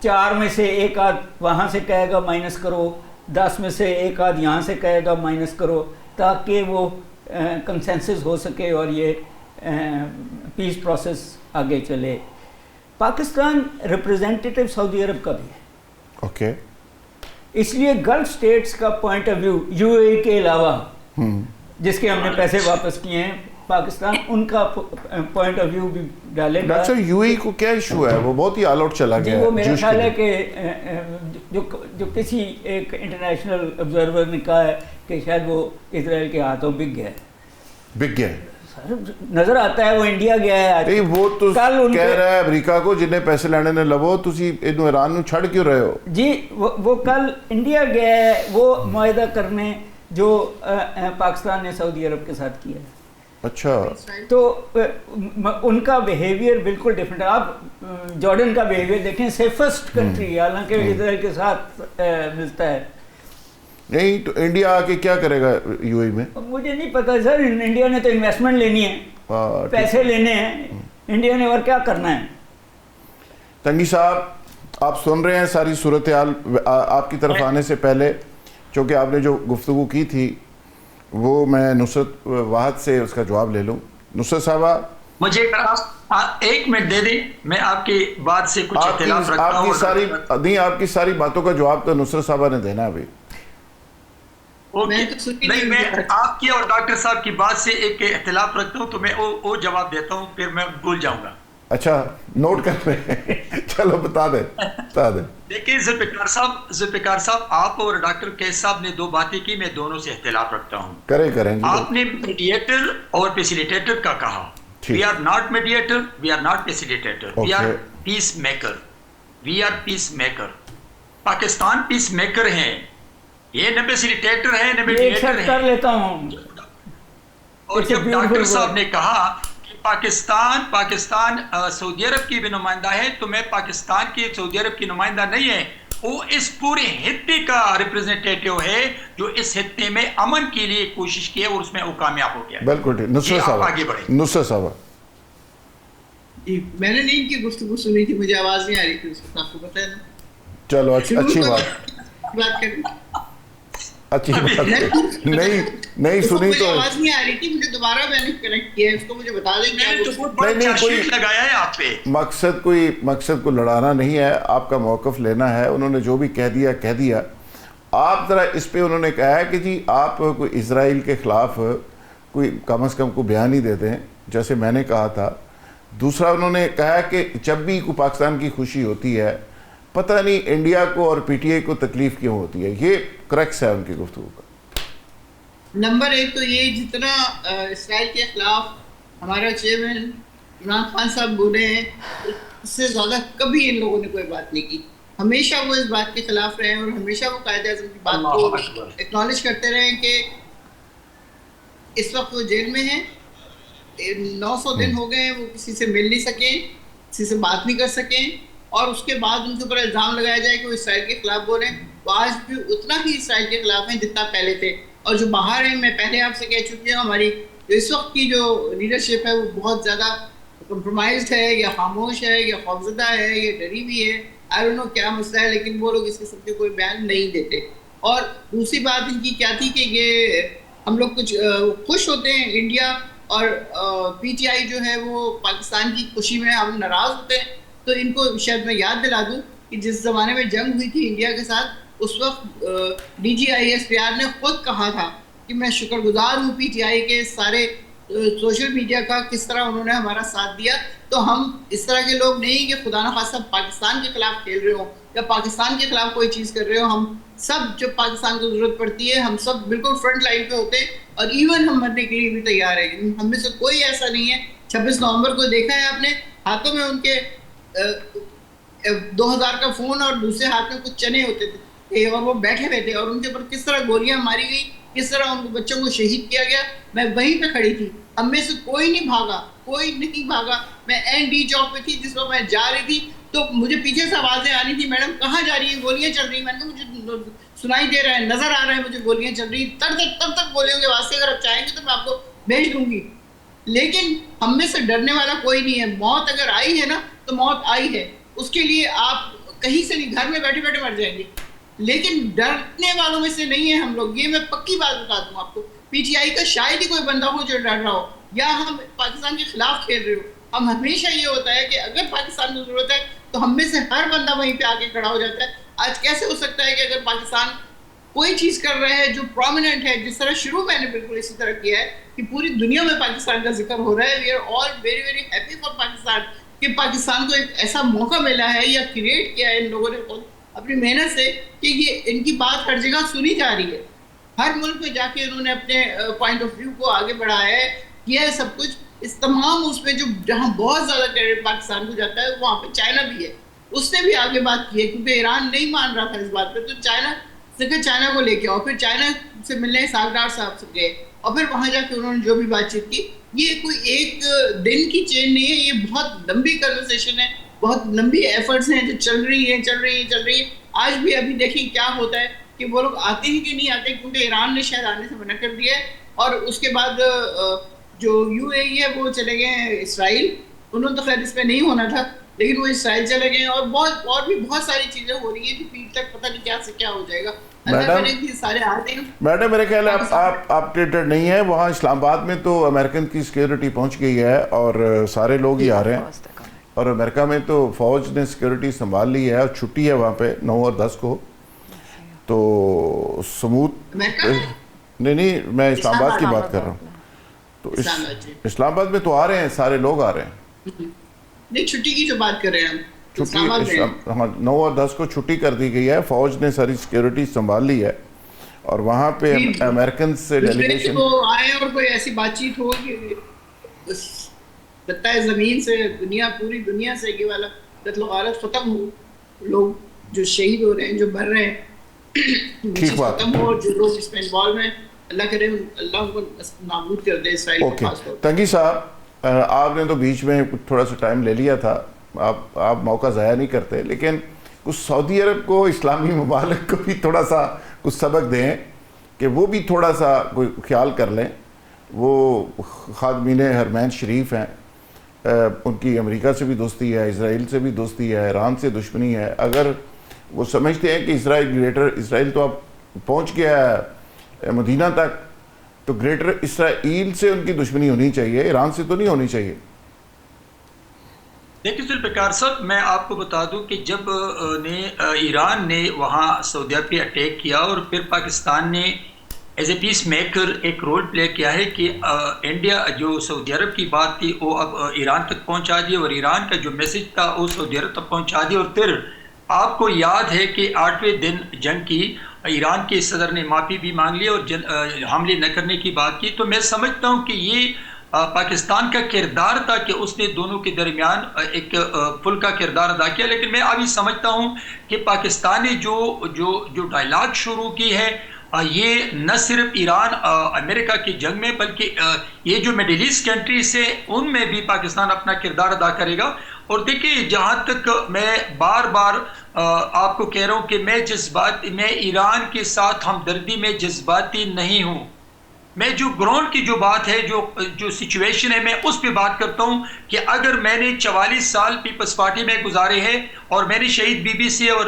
4 میں سے 1 آدھ وہاں سے کہے گا مائنس کرو, 10 میں سے 1 آدھ یہاں سے کہے گا مائنس کرو, تاکہ وہ کنسنسس ہو سکے اور یہ پیس پروسیس آگے چلے. پاکستان ریپرزینٹیٹیو سعودی عرب کا بھی ہے, اوکے, اس لیے گلف اسٹیٹس کا پوائنٹ آف ویو یو اے کے علاوہ جس کے ہم نے پیسے واپس کیے ہیں, پاکستان ان کا پوائنٹ آف ویو بھی ڈالے گا. ڈاکٹر یو اے کو کیا ایشو ہے, وہ بہت ہی آل آؤٹ چلا گیا ہے. وہ میرا خیال ہے کہ جو کسی ایک انٹرنیشنل آبزرور نے کہا ہے کہ شاید وہ اسرائیل کے ہاتھوں بک گیا ہے. نظر آتا ہے وہ انڈیا گیا ہے. وہ تو کہہ رہا ہے امریکہ کو جنہیں پیسے لینے نے لبو تسی انہوں ایران نو چھڑ کیوں رہے ہو. جی وہ کل انڈیا گیا ہے وہ معاہدہ کرنے جو پاکستان نے سعودی عرب کے ساتھ کیا ہے. اچھا, تو ان کا بیہیویئر بالکل ڈفرینٹ ہے. آپ جارڈن کا بیہیویئر دیکھیں, سیفسٹ کنٹری, حالانکہ اسرائیل کے ساتھ ملتا ہے. نہیں تو انڈیا آ کے کیا کرے گا یو اے میں, مجھے نہیں پتا سر. انڈیا نے تو انویسٹمنٹ لینی ہے, پیسے لینے ہیں انڈیا نے, اور کیا کرنا ہے. تنگی صاحب آپ سن رہے ہیں ساری صورتحال. آپ کی طرف آنے سے پہلے چونکہ آپ نے جو گفتگو کی تھی وہ میں نصرت واحد سے اس کا جواب لے لوں. نصرت صاحبہ مجھے 1 منٹ دے دیں, میں آپ کی بات سے کچھ اختلاف رکھتا ہوں. آپ کی ساری باتوں کا جواب تو نصرت صاحبہ نے دینا ابھی. نہیں, میں آپ کی اور ڈاکٹر صاحب کی بات سے ایک اختلاف رکھتا ہوں, تو میں وہ جواب دیتا ہوں, پھر میں بھول جاؤں گا. اچھا, نوٹ کر لیں. چلو بتا دیں. دیکھیں ذوالفقار صاحب, آپ اور ڈاکٹر قیس صاحب نے 2 باتیں کی, میں دونوں سے اختلاف رکھتا ہوں. کریں. آپ نے میڈیٹر اور فیسیلیٹیٹر کا کہا. We are not mediator, we are not facilitator, we are peace maker. Pakistan peace maker ہیں, یہ نہ فیسیلیٹیٹر ہے نہ میڈیٹر ہے. کر لیتا ہوں. اور جب ڈاکٹر صاحب نے کہا کہ پاکستان سعودی عرب کی بھی نمائندہ ہے, تو میں پاکستان کی سعودی عرب کی نمائندہ نہیں ہے, وہ اس پورے خطے کا ریپرزینٹیٹیو ہے جو اس خطے میں امن کے لیے کوشش کی ہے اور اس میں وہ کامیاب ہو گیا. بالکل ٹھیک. نصرت صاحب, آگے بڑھیں. نصرت صاحب میں نے نہیں ان کی گفتگو سنی تھی, مجھے آواز نہیں آ رہی تھی اس وقت, آپ کو پتہ ہے نا. چلو اچھی بات اچھی بات نہیں سنی تو آواز نہیں آ رہی تھی, مجھے دوبارہ میں نے کنیکٹ کیا ہے, اس کو مجھے بتا دیں. نہیں کوئی لگایا ہے آپ پہ, مقصد کو لڑانا نہیں ہے, آپ کا موقف لینا ہے. انہوں نے جو بھی کہہ دیا. آپ ذرا اس پہ انہوں نے کہا ہے کہ جی آپ کوئی اسرائیل کے خلاف کوئی کم از کم کو بیان ہی دیتے ہیں جیسے میں نے کہا تھا. دوسرا انہوں نے کہا کہ جب بھی کوئی پاکستان کی خوشی ہوتی ہے پتہ نہیں انڈیا کو اور پی ٹی آئی کو تکلیف کیوں ہوتی ہے. یہ کریکس ہے ان کی گفتگو کا. نمبر ایک تو یہ جتنا اسرائیل کے خلاف ہمارا چیئرمین عمران خان صاحب بولے ہیں اس سے زیادہ کبھی ان لوگوں نے کوئی بات نہیں کی. ہمیشہ وہ اس بات کے خلاف رہے اور ہمیشہ وہ قائد اعظم کی بات کو ایکنالج کرتے رہے کہ اس وقت وہ جیل میں ہیں, 900 دن ہو گئے ہیں, وہ کسی سے مل نہیں سکیں, کسی سے بات نہیں کر سکیں, اور اس کے بعد ان کے اوپر الزام لگایا جائے کہ وہ اسرائیل کے خلاف بولیں. وہ آج بھی اتنا ہی اسرائیل کے خلاف ہیں جتنا پہلے تھے. اور جو باہر ہیں, میں پہلے آپ سے کہہ چکی ہوں, ہماری جو اس وقت کی جو لیڈرشپ ہے وہ بہت زیادہ کمپرومائزڈ ہے یا خاموش ہے یا خوفزدہ ہے یا ڈری بھی ہے. آئی ڈونٹ نو کیا مسئلہ ہے, لیکن وہ لوگ اس قسم کے کوئی بیان نہیں دیتے. اور دوسری بات ان کی کیا تھی کہ یہ ہم لوگ کچھ خوش ہوتے ہیں انڈیا اور پی ٹی آئی جو ہے وہ پاکستان کی خوشی میں ہم ناراض ہوتے ہیں. تو ان کو شاید میں یاد دلا دوں کہ جس زمانے میں جنگ ہوئی تھی انڈیا کے ساتھ, اس وقت D G I S P R نے خود کہا تھا کہ میں شکر گزار ہوں پی ٹی آئی کے سارے سوشل میڈیا کا, کس طرح انہوں نے ہمارا ساتھ دیا. تو ہم اس طرح کے لوگ نہیں کہ خدا نخواستہ پاکستان کے خلاف کھیل رہے ہوں یا پاکستان کے خلاف کوئی چیز کر رہے ہو. ہم سب جب پاکستان کو ضرورت پڑتی ہے ہم سب بالکل فرنٹ لائن پہ ہوتے ہیں, اور ایون ہم مرنے کے لیے بھی تیار ہیں. ہم میں سے کوئی ایسا نہیں ہے. 26 نومبر کو دیکھا ہے آپ نے, ہاتھوں میں ان کے 2000 کا فون اور دوسرے ہاتھ میں کچھ چنے ہوتے تھے اور وہ بیٹھے ہوئے تھے, اور ان کے اوپر کس طرح گولیاں ماری گئی, کس طرح ان کو بچوں کو شہید کیا گیا. میں وہیں پہ کھڑی تھی, ہم میں سے کوئی نہیں بھاگا, کوئی نہیں بھاگا. میں این ڈی چوک پہ تھی جس وقت میں جا رہی تھی, تو مجھے پیچھے سے آوازیں آ رہی تھی, میڈم کہاں جا رہی ہیں, گولیاں چل رہی ہیں. میں نے کہا مجھے سنائی دے رہا ہے, نظر آ رہا ہے مجھے گولیاں چل رہی ہیں. تب تک گولیوں کے واسطے اگر آپ چاہیں گے تو میں آپ کو بھیج دوں گی. لیکن ہم میں سے ڈرنے والا کوئی نہیں ہے. موت اگر آئی ہے نا تو موت آئی ہے, اس کے لیے آپ کہیں سے نہیں, گھر میں بیٹھے بیٹھے مر جائیں گے. لیکن ڈرنے والوں میں سے نہیں ہے ہم لوگ, یہ میں پکی بات بتا دوں آپ کو. پی ٹی آئی کا شاید ہی کوئی بندہ ہو جو ڈر رہا ہو یا ہم پاکستان کے خلاف کھیل رہے ہو. ہم ہمیشہ یہ ہوتا ہے کہ اگر پاکستان کو ضرورت ہے تو ہم میں سے ہر بندہ وہیں پہ آ کے کھڑا ہو جاتا ہے. آج کیسے ہو سکتا ہے کہ اگر پاکستان کوئی چیز کر رہا ہے جو پرومیننٹ ہے, جس طرح شروع میں نے بالکل اسی طرح کیا ہے کہ پوری دنیا میں پاکستان کا ذکر ہو رہا ہے. We are all very very happy for Pakistan کہ پاکستان کو ایک ایسا موقع ملا ہے یا کریٹ کیا ہے ان لوگوں نے خود اپنی محنت سے کہ یہ ان کی بات ہر جگہ سنی جا رہی ہے. ہر ملک میں جا کے انہوں نے اپنے پوائنٹ آف ویو کو آگے بڑھایا ہے, کیا ہے سب کچھ. اس تمام اس میں جو جہاں بہت زیادہ کریڈٹ پاکستان کو جاتا ہے وہاں پہ چائنا بھی ہے, اس نے بھی آگے بات کی ہے کیونکہ ایران نہیں مان رہا تھا اس بات پہ. تو چائنا سے کہ چائنا کو لے کے اور پھر چائنا سے ملنے ساگدار صاحب سے گئے اور پھر وہاں جا کے انہوں نے جو بھی بات چیت کی. یہ کوئی ایک دن کی چین نہیں ہے, یہ بہت لمبی کنورسیشن ہے, بہت لمبی ایفرٹس ہیں جو چل رہی ہیں. آج بھی ابھی دیکھیں کیا ہوتا ہے کہ وہ لوگ آتے ہی کہ نہیں آتے, کیونکہ ایران نے شاید آنے سے منع کر دیا ہے. اور اس کے بعد جو یو اے ای ہے وہ چلے گئے ہیں اسرائیل. انہوں نے تو خیر اس پہ نہیں ہونا تھا لیکن وہ اسرائیل چلے گئے ہیں, اور بھی بہت ساری چیزیں ہو رہی ہیں کہ پیر تک پتہ نہیں کیا سے کیا ہو جائے گا. میڈم میرے خیال ہے آپ اپڈیٹڈ نہیں ہیں. وہاں اسلام آباد میں تو امریکن کی سیکیورٹی پہنچ گئی ہے اور سارے لوگ ہی آ رہے ہیں, اور امریکہ میں تو فوج نے سیکیورٹی سنبھال لی ہے اور چھٹی ہے وہاں پہ 9 اور 10 کو. تو سموت نہیں میں اسلام آباد کی بات کر رہا ہوں. تو اسلام آباد میں تو آ رہے ہیں, سارے لوگ آ رہے ہیں. نہیں چھٹی کی جو بات کر رہے ہیں ہم, چھٹی 9 اور 10 کو چھٹی کر دی گئی ہے, فوج نے ساری سیکیورٹی سنبھال لی ہے اور وہاں پہ امریکن سے ڈیلیگیشن آئے اور کوئی ایسی بات چیت ہو کہ لگتا ہے زمین سے پوری دنیا سے یہ والا قتل و غارت ختم ہو, لوگ جو شہید ہو رہے ہیں, جو مر رہے ہیں, ختم ہو, جو لوگ اس میں انوالو ہیں, اللہ کرے اللہ ان کو نابود کر دے اسرائیل کو خاص طور. تنگی صاحب آپ نے تو بیچ میں تھوڑا سا ٹائم لے لیا تھا, آپ موقع ضائع نہیں کرتے, لیکن کچھ سعودی عرب کو, اسلامی ممالک کو بھی تھوڑا سا کچھ سبق دیں کہ وہ بھی تھوڑا سا کوئی خیال کر لیں. وہ خادمین حرمین شریف ہیں ان کی امریکہ سے بھی دوستی ہے، اسرائیل سے بھی دوستی ہے، ایران سے دشمنی ہے. اگر وہ سمجھتے ہیں کہ اسرائیل تو اب پہنچ گیا ہے مدینہ تک، تو گریٹر اسرائیل سے ان کی دشمنی ہونی چاہیے، ایران سے تو نہیں ہونی چاہیے. دیکھیے ذوالفقار صاحب، میں آپ کو بتا دوں کہ جب ایران نے وہاں سعودیہ پہ اٹیک کیا اور پھر پاکستان نے ایز اے پیس میکر ایک رول پلے کیا ہے کہ انڈیا جو سعودی عرب کی بات تھی وہ اب ایران تک پہنچا دی، اور ایران کا جو میسج تھا وہ سعودی عرب تک پہنچا دی. اور پھر آپ کو یاد ہے کہ 8ویں دن جنگ کی ایران کے صدر نے معافی بھی مانگ لی اور حملے نہ کرنے کی بات کی. تو میں سمجھتا ہوں کہ یہ پاکستان کا کردار تھا کہ اس نے دونوں کے درمیان ایک پل کا کردار ادا کیا. لیکن میں ابھی سمجھتا ہوں کہ پاکستان نے جو ڈائلاگ شروع کی ہے، یہ نہ صرف ایران امریکہ کی جنگ میں بلکہ یہ جو مڈل ایسٹ کنٹریز ہے ان میں بھی پاکستان اپنا کردار ادا کرے گا. اور دیکھیے جہاں تک میں بار بار آپ کو کہہ رہا ہوں کہ میں ایران کے ساتھ ہمدردی میں جذباتی نہیں ہوں. میں جو گراؤنڈ کی جو بات ہے، جو سچویشن ہے، میں اس پہ بات کرتا ہوں کہ اگر میں نے 44 سال پیپلز پارٹی میں گزارے ہیں اور میں نے شہید بی بی سے اور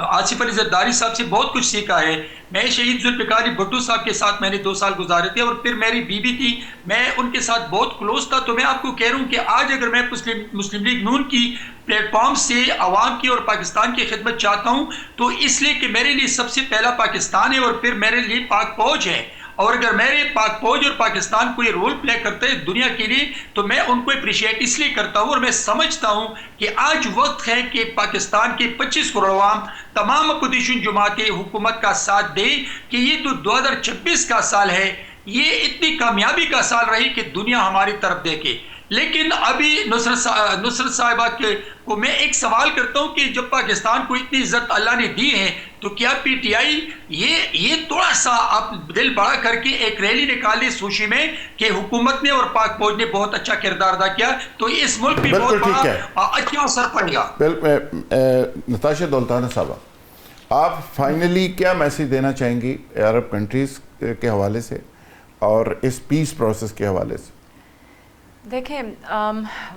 آصف علی زرداری صاحب سے بہت کچھ سیکھا ہے. میں شہید ذوالفقار علی بھٹو صاحب کے ساتھ میں نے 2 سال گزارے تھے اور پھر میری بی بی تھی، میں ان کے ساتھ بہت کلوز تھا. تو میں آپ کو کہہ رہا ہوں کہ آج اگر میں مسلم لیگ نون کی پلیٹ فارم سے عوام کی اور پاکستان کی خدمت چاہتا ہوں تو اس لیے کہ میرے لیے سب سے پہلا پاکستان ہے اور پھر میرے لیے پاک فوج ہے. اور اگر میرے پاک فوج اور پاکستان کو یہ رول پلے کرتے ہیں دنیا کے لیے تو میں ان کو اپریشیٹ اس لیے کرتا ہوں. اور میں سمجھتا ہوں کہ آج وقت ہے کہ پاکستان کے 25 کروڑ عوام تمام اپوزیشن جماعتیں حکومت کا ساتھ دیں کہ یہ تو 2026 کا سال ہے، یہ اتنی کامیابی کا سال رہی کہ دنیا ہماری طرف دیکھے. لیکن ابھی نصرت صاحبہ کو میں ایک سوال کرتا ہوں کہ جب پاکستان کو اتنی عزت اللہ نے دی ہے تو کیا پی ٹی آئی یہ تھوڑا سا آپ دل بڑا کر کے ایک ریلی نکالی سوشی میں کہ حکومت نے اور پاک فوج نے بہت اچھا کردار ادا کیا تو اس ملک پہ بہت بڑا اچھا اثر پڑے گا. نتاشا دولتانہ صاحبہ، آپ فائنلی کیا میسیج دینا چاہیں گی عرب کنٹریز کے حوالے سے اور اس پیس پروسیس کے حوالے سے؟ دیکھیں،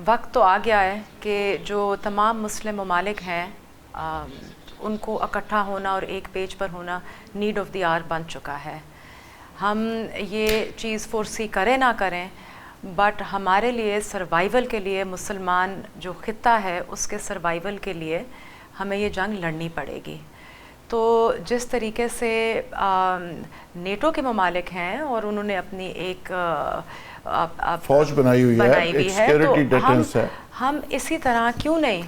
وقت تو آ گیا ہے کہ جو تمام مسلم ممالک ہیں ان کو اکٹھا ہونا اور ایک پیج پر ہونا نیڈ آف دی آر بن چکا ہے. ہم یہ چیز فورسی کریں نہ کریں بٹ ہمارے لیے سروائیول کے لیے، مسلمان جو خطہ ہے اس کے سروائیول کے لیے ہمیں یہ جنگ لڑنی پڑے گی. تو جس طریقے سے نیٹو کے ممالک ہیں اور انہوں نے اپنی ایک فوج بنائی ہوئی ہے تو ہم اسی طرح کیوں نہیں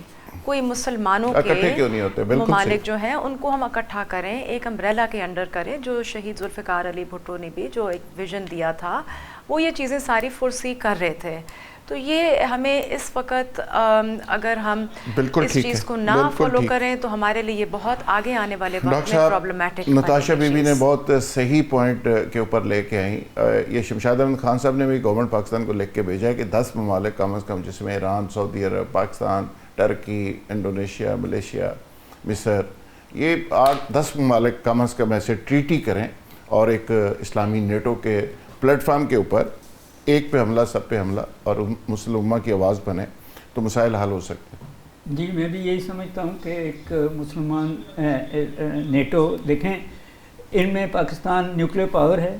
کوئی مسلمانوں کے ممالک جو ہیں ان کو ہم اکٹھا کریں، ایک امبریلا کے انڈر کریں. جو شہید ذوالفقار علی بھٹو نے بھی جو ایک ویژن دیا تھا وہ یہ چیزیں ساری فورسی کر رہے تھے. تو یہ ہمیں اس وقت اگر ہم اس چیز کو نہ فالو کریں تو ہمارے لیے یہ بہت آگے آنے والے وقت میں پرابلمٹک. نتاشا بی بی نے بہت صحیح پوائنٹ کے اوپر لے کے آئیں. یہ شمشاد احمد خان صاحب نے بھی گورنمنٹ پاکستان کو لکھ کے بھیجا ہے کہ 10 ممالک کم از کم، جس میں ایران، سعودی عرب، پاکستان، ٹرکی، انڈونیشیا، ملیشیا، مصر، یہ 8-10 ممالک کم از کم ایسے ٹریٹی کریں اور ایک اسلامی نیٹو کے پلیٹ فارم کے اوپر ایک پہ حملہ، سب پہ حملہ، اور مسلم امہ کی آواز بنے تو مسائل حل ہو سکتے ہیں. جی میں بھی یہی سمجھتا ہوں کہ ایک مسلمان نیٹو، دیکھیں ان میں پاکستان نیوکلیر پاور ہے،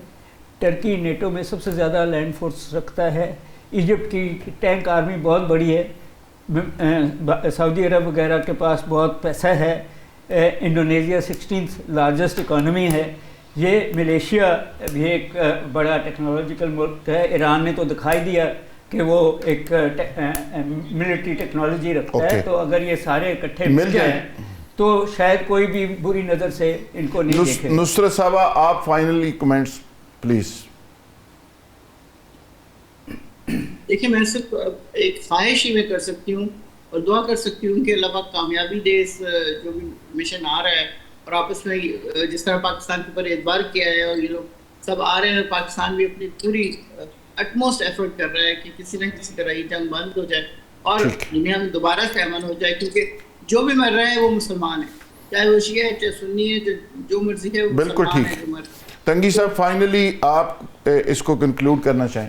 ٹرکی نیٹو میں سب سے زیادہ لینڈ فورس رکھتا ہے، ایجپٹ کی ٹینک آرمی بہت بڑی ہے، سعودی عرب وغیرہ کے پاس بہت پیسہ ہے، انڈونیشیا 16th لارجسٹ اکانومی ہے، یہ ملیشیا بھی ایک بڑا ٹیکنالوجیکل ملک ہے. ایران نے تو دکھائی دیا کہ وہ ایک ملٹری ٹیکنالوجی رکھتا ہے. تو اگر یہ سارے اکٹھے مل جائیں تو شاید کوئی بھی بری نظر سے ان کو نہیں دیکھے. نصرت صاحبہ، آپ فائنلی کمنٹس پلیز. دیکھیں، میں صرف ایک خواہش ہی میں کر سکتی ہوں اور دعا کر سکتی ہوں کہ اللہ پاک کامیابی دے اس جو بھی مشن آ رہا ہے. اور آپس میں جس طرح پاکستان کے اوپر اعتبار کیا ہے اور یہ لوگ سب آ رہے ہیں، پاکستان بھی اپنی پوری اٹموسٹ ایفرٹ کر رہا ہے کہ کسی نہ کسی طرح یہ جنگ بند ہو جائے اور دنیا میں دوبارہ سے امن ہو جائے. کیونکہ جو بھی مر رہے ہیں وہ مسلمان ہیں، چاہے وہ شیعہ ہے، چاہے سنی ہے، جو مرضی ہے وہ مسلمان ہے. تنگی صاحب، فائنلی آپ اس کو کنکلوڈ کرنا چاہیں.